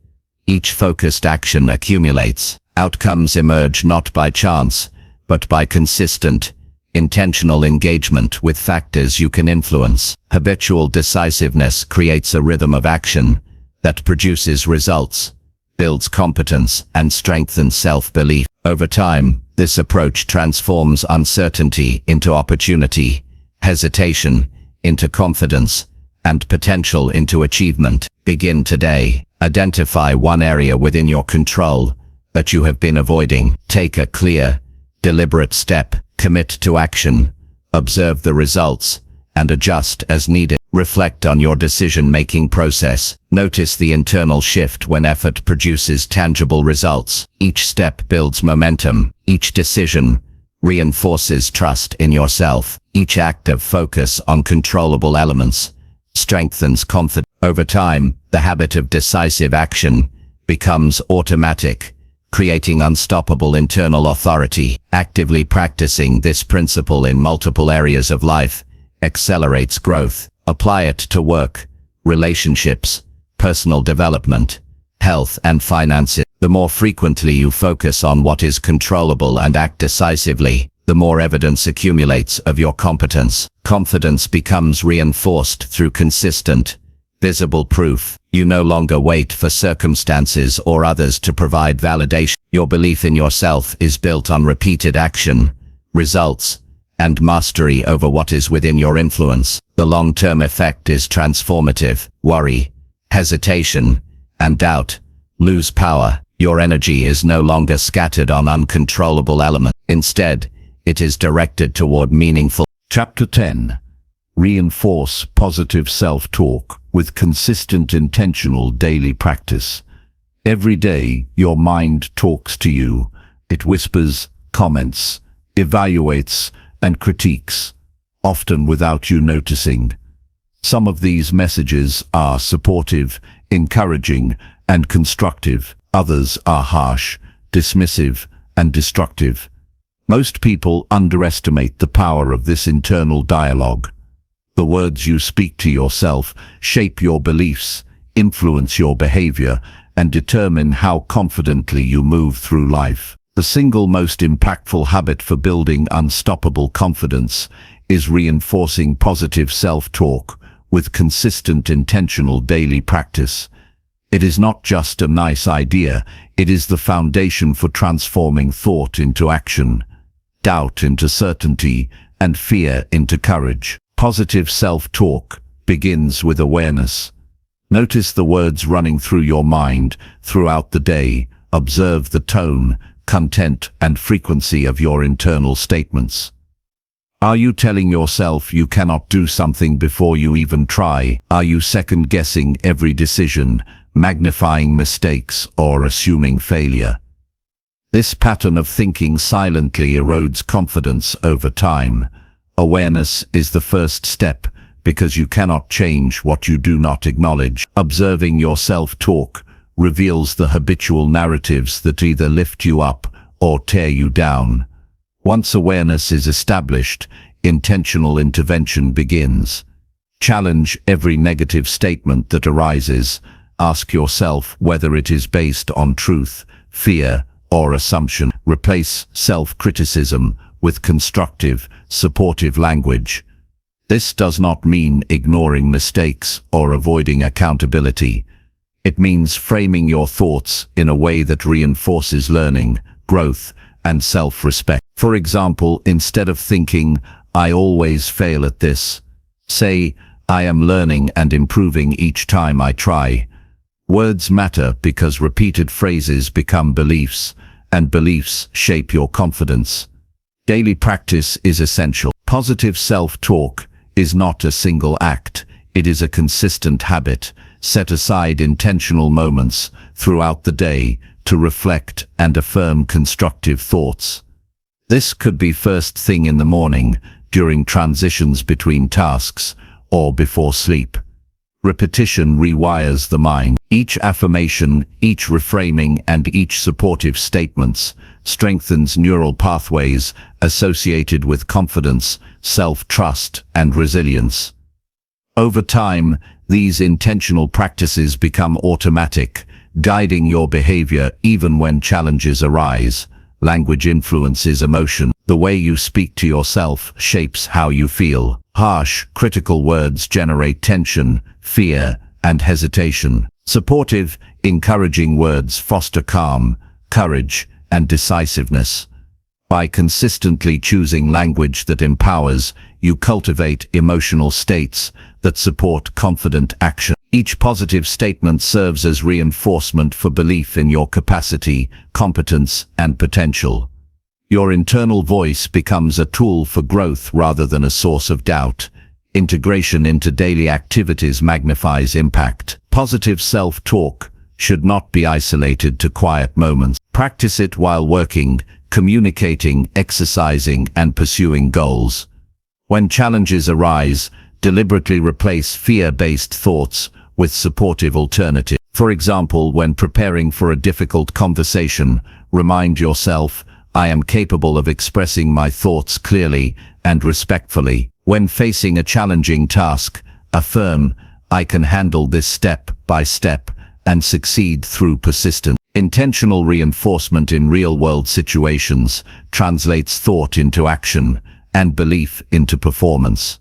each focused action accumulates. Outcomes emerge not by chance, but by consistent, intentional engagement with factors you can influence. Habitual decisiveness creates a rhythm of action that produces results, builds competence, and strengthens self-belief. Over time, this approach transforms uncertainty into opportunity, hesitation into confidence, and potential into achievement. Begin today. Identify one area within your control that you have been avoiding. Take a clear, deliberate step. Commit to action. Observe the results and adjust as needed. Reflect on your decision-making process. Notice the internal shift when effort produces tangible results. Each step builds momentum. Each decision reinforces trust in yourself. Each act of focus on controllable elements strengthens confidence. Over time, the habit of decisive action becomes automatic, creating unstoppable internal authority. Actively practicing this principle in multiple areas of life accelerates growth. Apply it to work, relationships, personal development, health, and finances. The more frequently you focus on what is controllable and act decisively, the more evidence accumulates of your competence. Confidence becomes reinforced through consistent, visible proof. You no longer wait for circumstances or others to provide validation. Your belief in yourself is built on repeated action, results, and mastery over what is within your influence. The long-term effect is transformative. Worry, hesitation, and doubt lose power. Your energy is no longer scattered on uncontrollable elements. Instead, it is directed toward meaningful.
Chapter 10. Reinforce positive self-talk with consistent intentional daily practice. Every day, your mind talks to you. It whispers, comments, evaluates, and critiques, often without you noticing. Some of these messages are supportive, encouraging, and constructive. Others are harsh, dismissive, and destructive. Most people underestimate the power of this internal dialogue. The words you speak to yourself shape your beliefs, influence your behavior, and determine how confidently you move through life. The single most impactful habit for building unstoppable confidence is reinforcing positive self-talk with consistent intentional daily practice. It is not just a nice idea, it is the foundation for transforming thought into action, doubt into certainty, and fear into courage. Positive self-talk begins with awareness. Notice the words running through your mind throughout the day. Observe the tone, content, and frequency of your internal statements. Are you telling yourself you cannot do something before you even try? Are you second-guessing every decision, magnifying mistakes, or assuming failure? This pattern of thinking silently erodes confidence over time. Awareness is the first step, because you cannot change what you do not acknowledge. Observing your self-talk reveals the habitual narratives that either lift you up or tear you down. Once awareness is established, intentional intervention begins. Challenge every negative statement that arises. Ask yourself whether it is based on truth, fear, or assumption. Replace self-criticism with constructive, supportive language. This does not mean ignoring mistakes or avoiding accountability. It means framing your thoughts in a way that reinforces learning, growth, and self-respect. For example, instead of thinking, "I always fail at this," say, "I am learning and improving each time I try." Words matter because repeated phrases become beliefs, and beliefs shape your confidence. Daily practice is essential. Positive self-talk is not a single act. It is a consistent habit. Set aside intentional moments throughout the day to reflect and affirm constructive thoughts. This could be first thing in the morning, during transitions between tasks, or before sleep. Repetition rewires the mind. Each affirmation, each reframing, and each supportive statements strengthens neural pathways associated with confidence, self-trust, and resilience. Over time, these intentional practices become automatic, guiding your behavior even when challenges arise. Language influences emotion. The way you speak to yourself shapes how you feel. Harsh, critical words generate tension, fear, and hesitation. Supportive, encouraging words foster calm, courage, and decisiveness. By consistently choosing language that empowers, you cultivate emotional states that support confident action. Each positive statement serves as reinforcement for belief in your capacity, competence, and potential. Your internal voice becomes a tool for growth rather than a source of doubt. Integration into daily activities magnifies impact. Positive self-talk should not be isolated to quiet moments. Practice it while working, communicating, exercising, and pursuing goals. When challenges arise, deliberately replace fear-based thoughts with supportive alternatives. For example, when preparing for a difficult conversation, remind yourself, "I am capable of expressing my thoughts clearly and respectfully." When facing a challenging task, affirm, "I can handle this step by step and succeed through persistence." Intentional reinforcement in real-world situations translates thought into action and belief into performance.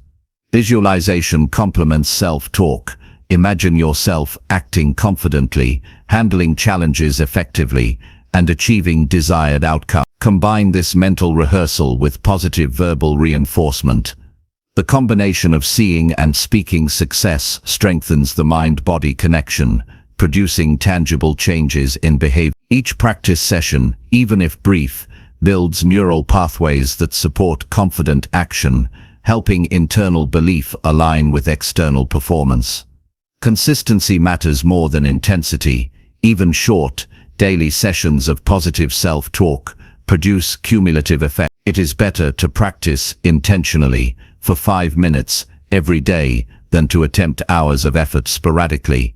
Visualization complements self-talk. Imagine yourself acting confidently, handling challenges effectively, and achieving desired outcomes. Combine this mental rehearsal with positive verbal reinforcement. The combination of seeing and speaking success strengthens the mind-body connection, producing tangible changes in behavior. Each practice session, even if brief, builds neural pathways that support confident action, helping internal belief align with external performance. Consistency matters more than intensity. Even short, daily sessions of positive self-talk produce cumulative effect. It is better to practice intentionally for 5 minutes every day than to attempt hours of effort sporadically.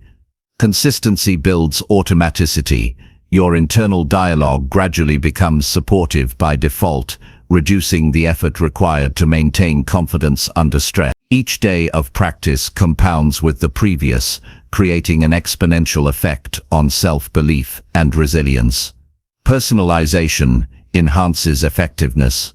Consistency builds automaticity. Your internal dialogue gradually becomes supportive by default, reducing the effort required to maintain confidence under stress. Each day of practice compounds with the previous, creating an exponential effect on self-belief and resilience. Personalization enhances effectiveness.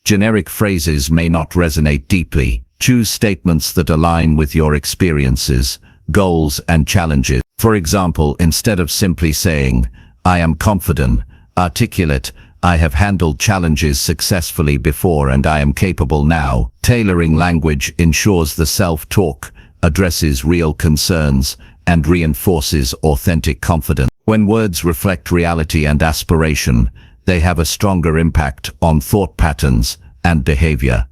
Generic phrases may not resonate deeply. Choose statements that align with your experiences, goals, and challenges. For example, instead of simply saying, "I am confident," articulate, "I have handled challenges successfully before and I am capable now." Tailoring language ensures the self-talk addresses real concerns and reinforces authentic confidence. When words reflect reality and aspiration, they have a stronger impact on thought patterns and behavior.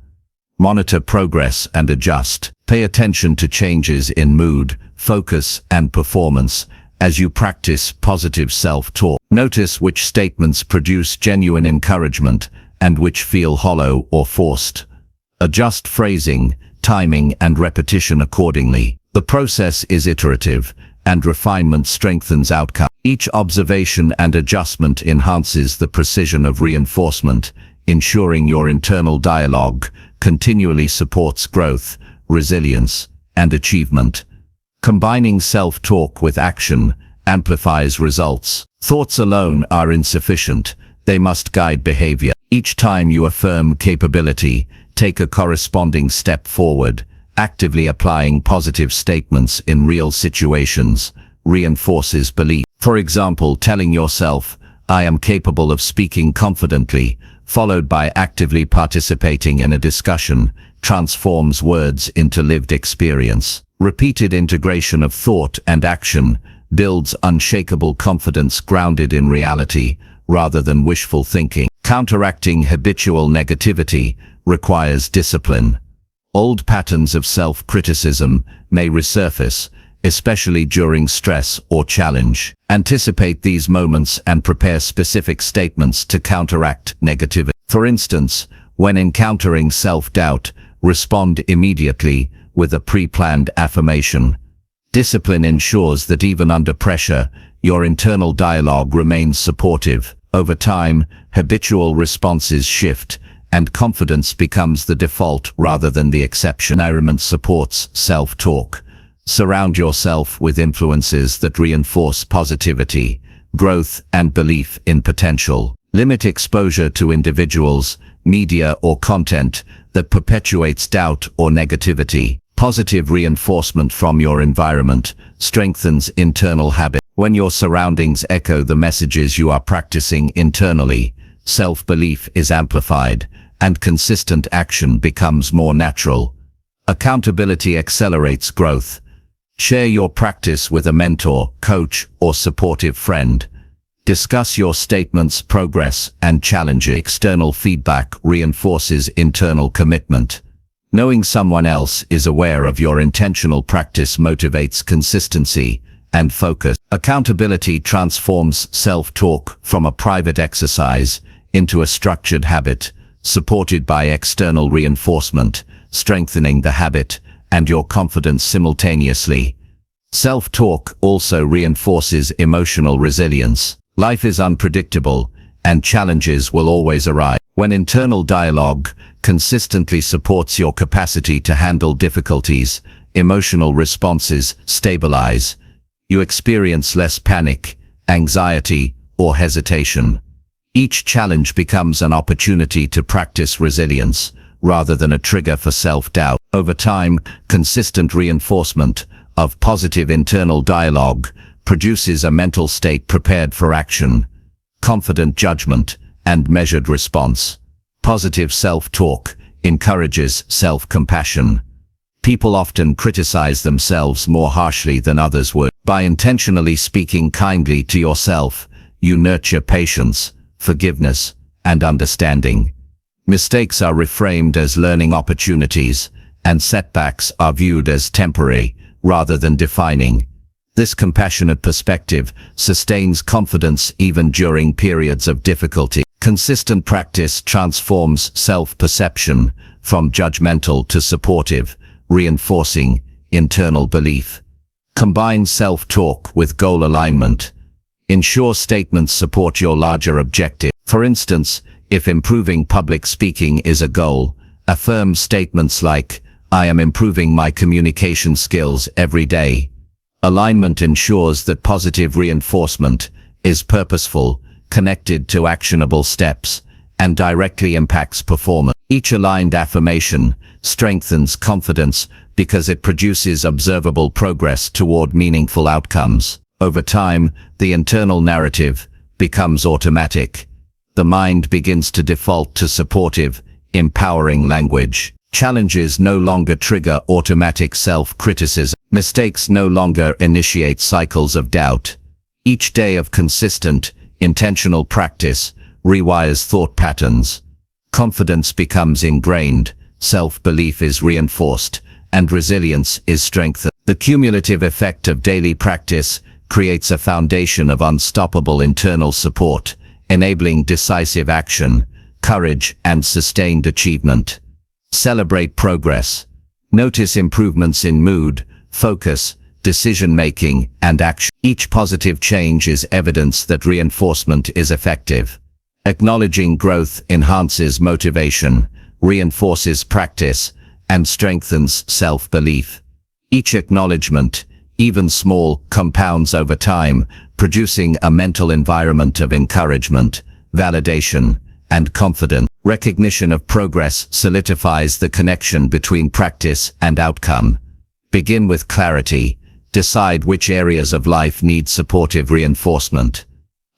Monitor progress and adjust. Pay attention to changes in mood, focus, and performance as you practice positive self-talk. Notice which statements produce genuine encouragement and which feel hollow or forced. Adjust phrasing, timing, and repetition accordingly. The process is iterative, and refinement strengthens outcome. Each observation and adjustment enhances the precision of reinforcement, ensuring your internal dialogue continually supports growth, resilience, and achievement. Combining self-talk with action amplifies results. Thoughts alone are insufficient.
They must guide behavior. Each time you affirm capability, take a corresponding step forward. Actively applying positive statements in real situations reinforces belief. For example, telling yourself, "I am capable of speaking confidently," followed by actively participating in a discussion, transforms words into lived experience. Repeated integration of thought and action builds unshakable confidence grounded in reality rather than wishful thinking. Counteracting habitual negativity requires discipline. Old patterns of self-criticism may resurface, especially during stress or challenge. Anticipate these moments and prepare specific statements to counteract negativity. For instance, when encountering self-doubt, respond immediately with a pre-planned affirmation. Discipline ensures that even under pressure, your internal dialogue remains supportive. Over time, habitual responses shift, and confidence becomes the default rather than the exception. Environment supports self-talk. Surround yourself with influences that reinforce positivity, growth, and belief in potential. Limit exposure to individuals, media, or content that perpetuates doubt or negativity. Positive reinforcement from your environment strengthens internal habit. When your surroundings echo the messages you are practicing internally, self-belief is amplified, and consistent action becomes more natural. Accountability accelerates growth. Share your practice with a mentor, coach, or supportive friend. Discuss your statements, progress, and challenge. External feedback reinforces internal commitment. Knowing someone else is aware of your intentional practice motivates consistency and focus. Accountability transforms self-talk from a private exercise into a structured habit, supported by external reinforcement, strengthening the habit and your confidence simultaneously. Self-talk also reinforces emotional resilience. Life is unpredictable, and challenges will always arise. When internal dialogue consistently supports your capacity to handle difficulties, emotional responses stabilize. You experience less panic, anxiety, or hesitation. Each challenge becomes an opportunity to practice resilience, rather than a trigger for self-doubt. Over time, consistent reinforcement of positive internal dialogue produces a mental state prepared for action, confident judgment, and measured response. Positive self-talk encourages self-compassion. People often criticize themselves more harshly than others would. By intentionally speaking kindly to yourself, you nurture patience, forgiveness, and understanding. Mistakes are reframed as learning opportunities, and setbacks are viewed as temporary, rather than defining. This compassionate perspective sustains confidence even during periods of difficulty. Consistent practice transforms self-perception from judgmental to supportive, reinforcing internal belief. Combine self-talk with goal alignment. Ensure statements support your larger objective. For instance, if improving public speaking is a goal, affirm statements like, "I am improving my communication skills every day." Alignment ensures that positive reinforcement is purposeful, connected to actionable steps, and directly impacts performance. Each aligned affirmation strengthens confidence because it produces observable progress toward meaningful outcomes. Over time, the internal narrative becomes automatic. The mind begins to default to supportive, empowering language. Challenges no longer trigger automatic self-criticism. Mistakes no longer initiate cycles of doubt. Each day of consistent, intentional practice rewires thought patterns. Confidence becomes ingrained, self-belief is reinforced, and resilience is strengthened. The cumulative effect of daily practice creates a foundation of unstoppable internal support, enabling decisive action, courage, and sustained achievement. Celebrate progress. Notice improvements in mood, focus, decision-making, and action. Each positive change is evidence that reinforcement is effective. Acknowledging growth enhances motivation, reinforces practice, and strengthens self-belief. Each acknowledgement, even small, compounds over time, producing a mental environment of encouragement, validation, and confidence. Recognition of progress solidifies the connection between practice and outcome. Begin with clarity. Decide which areas of life need supportive reinforcement.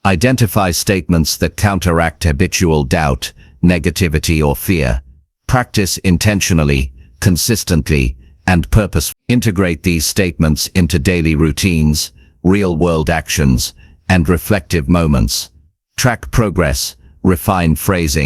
Identify statements that counteract habitual doubt, negativity, or fear. Practice intentionally, consistently, and purposefully. Integrate these statements into daily routines, real-world actions, and reflective moments. Track progress, refine phrasing,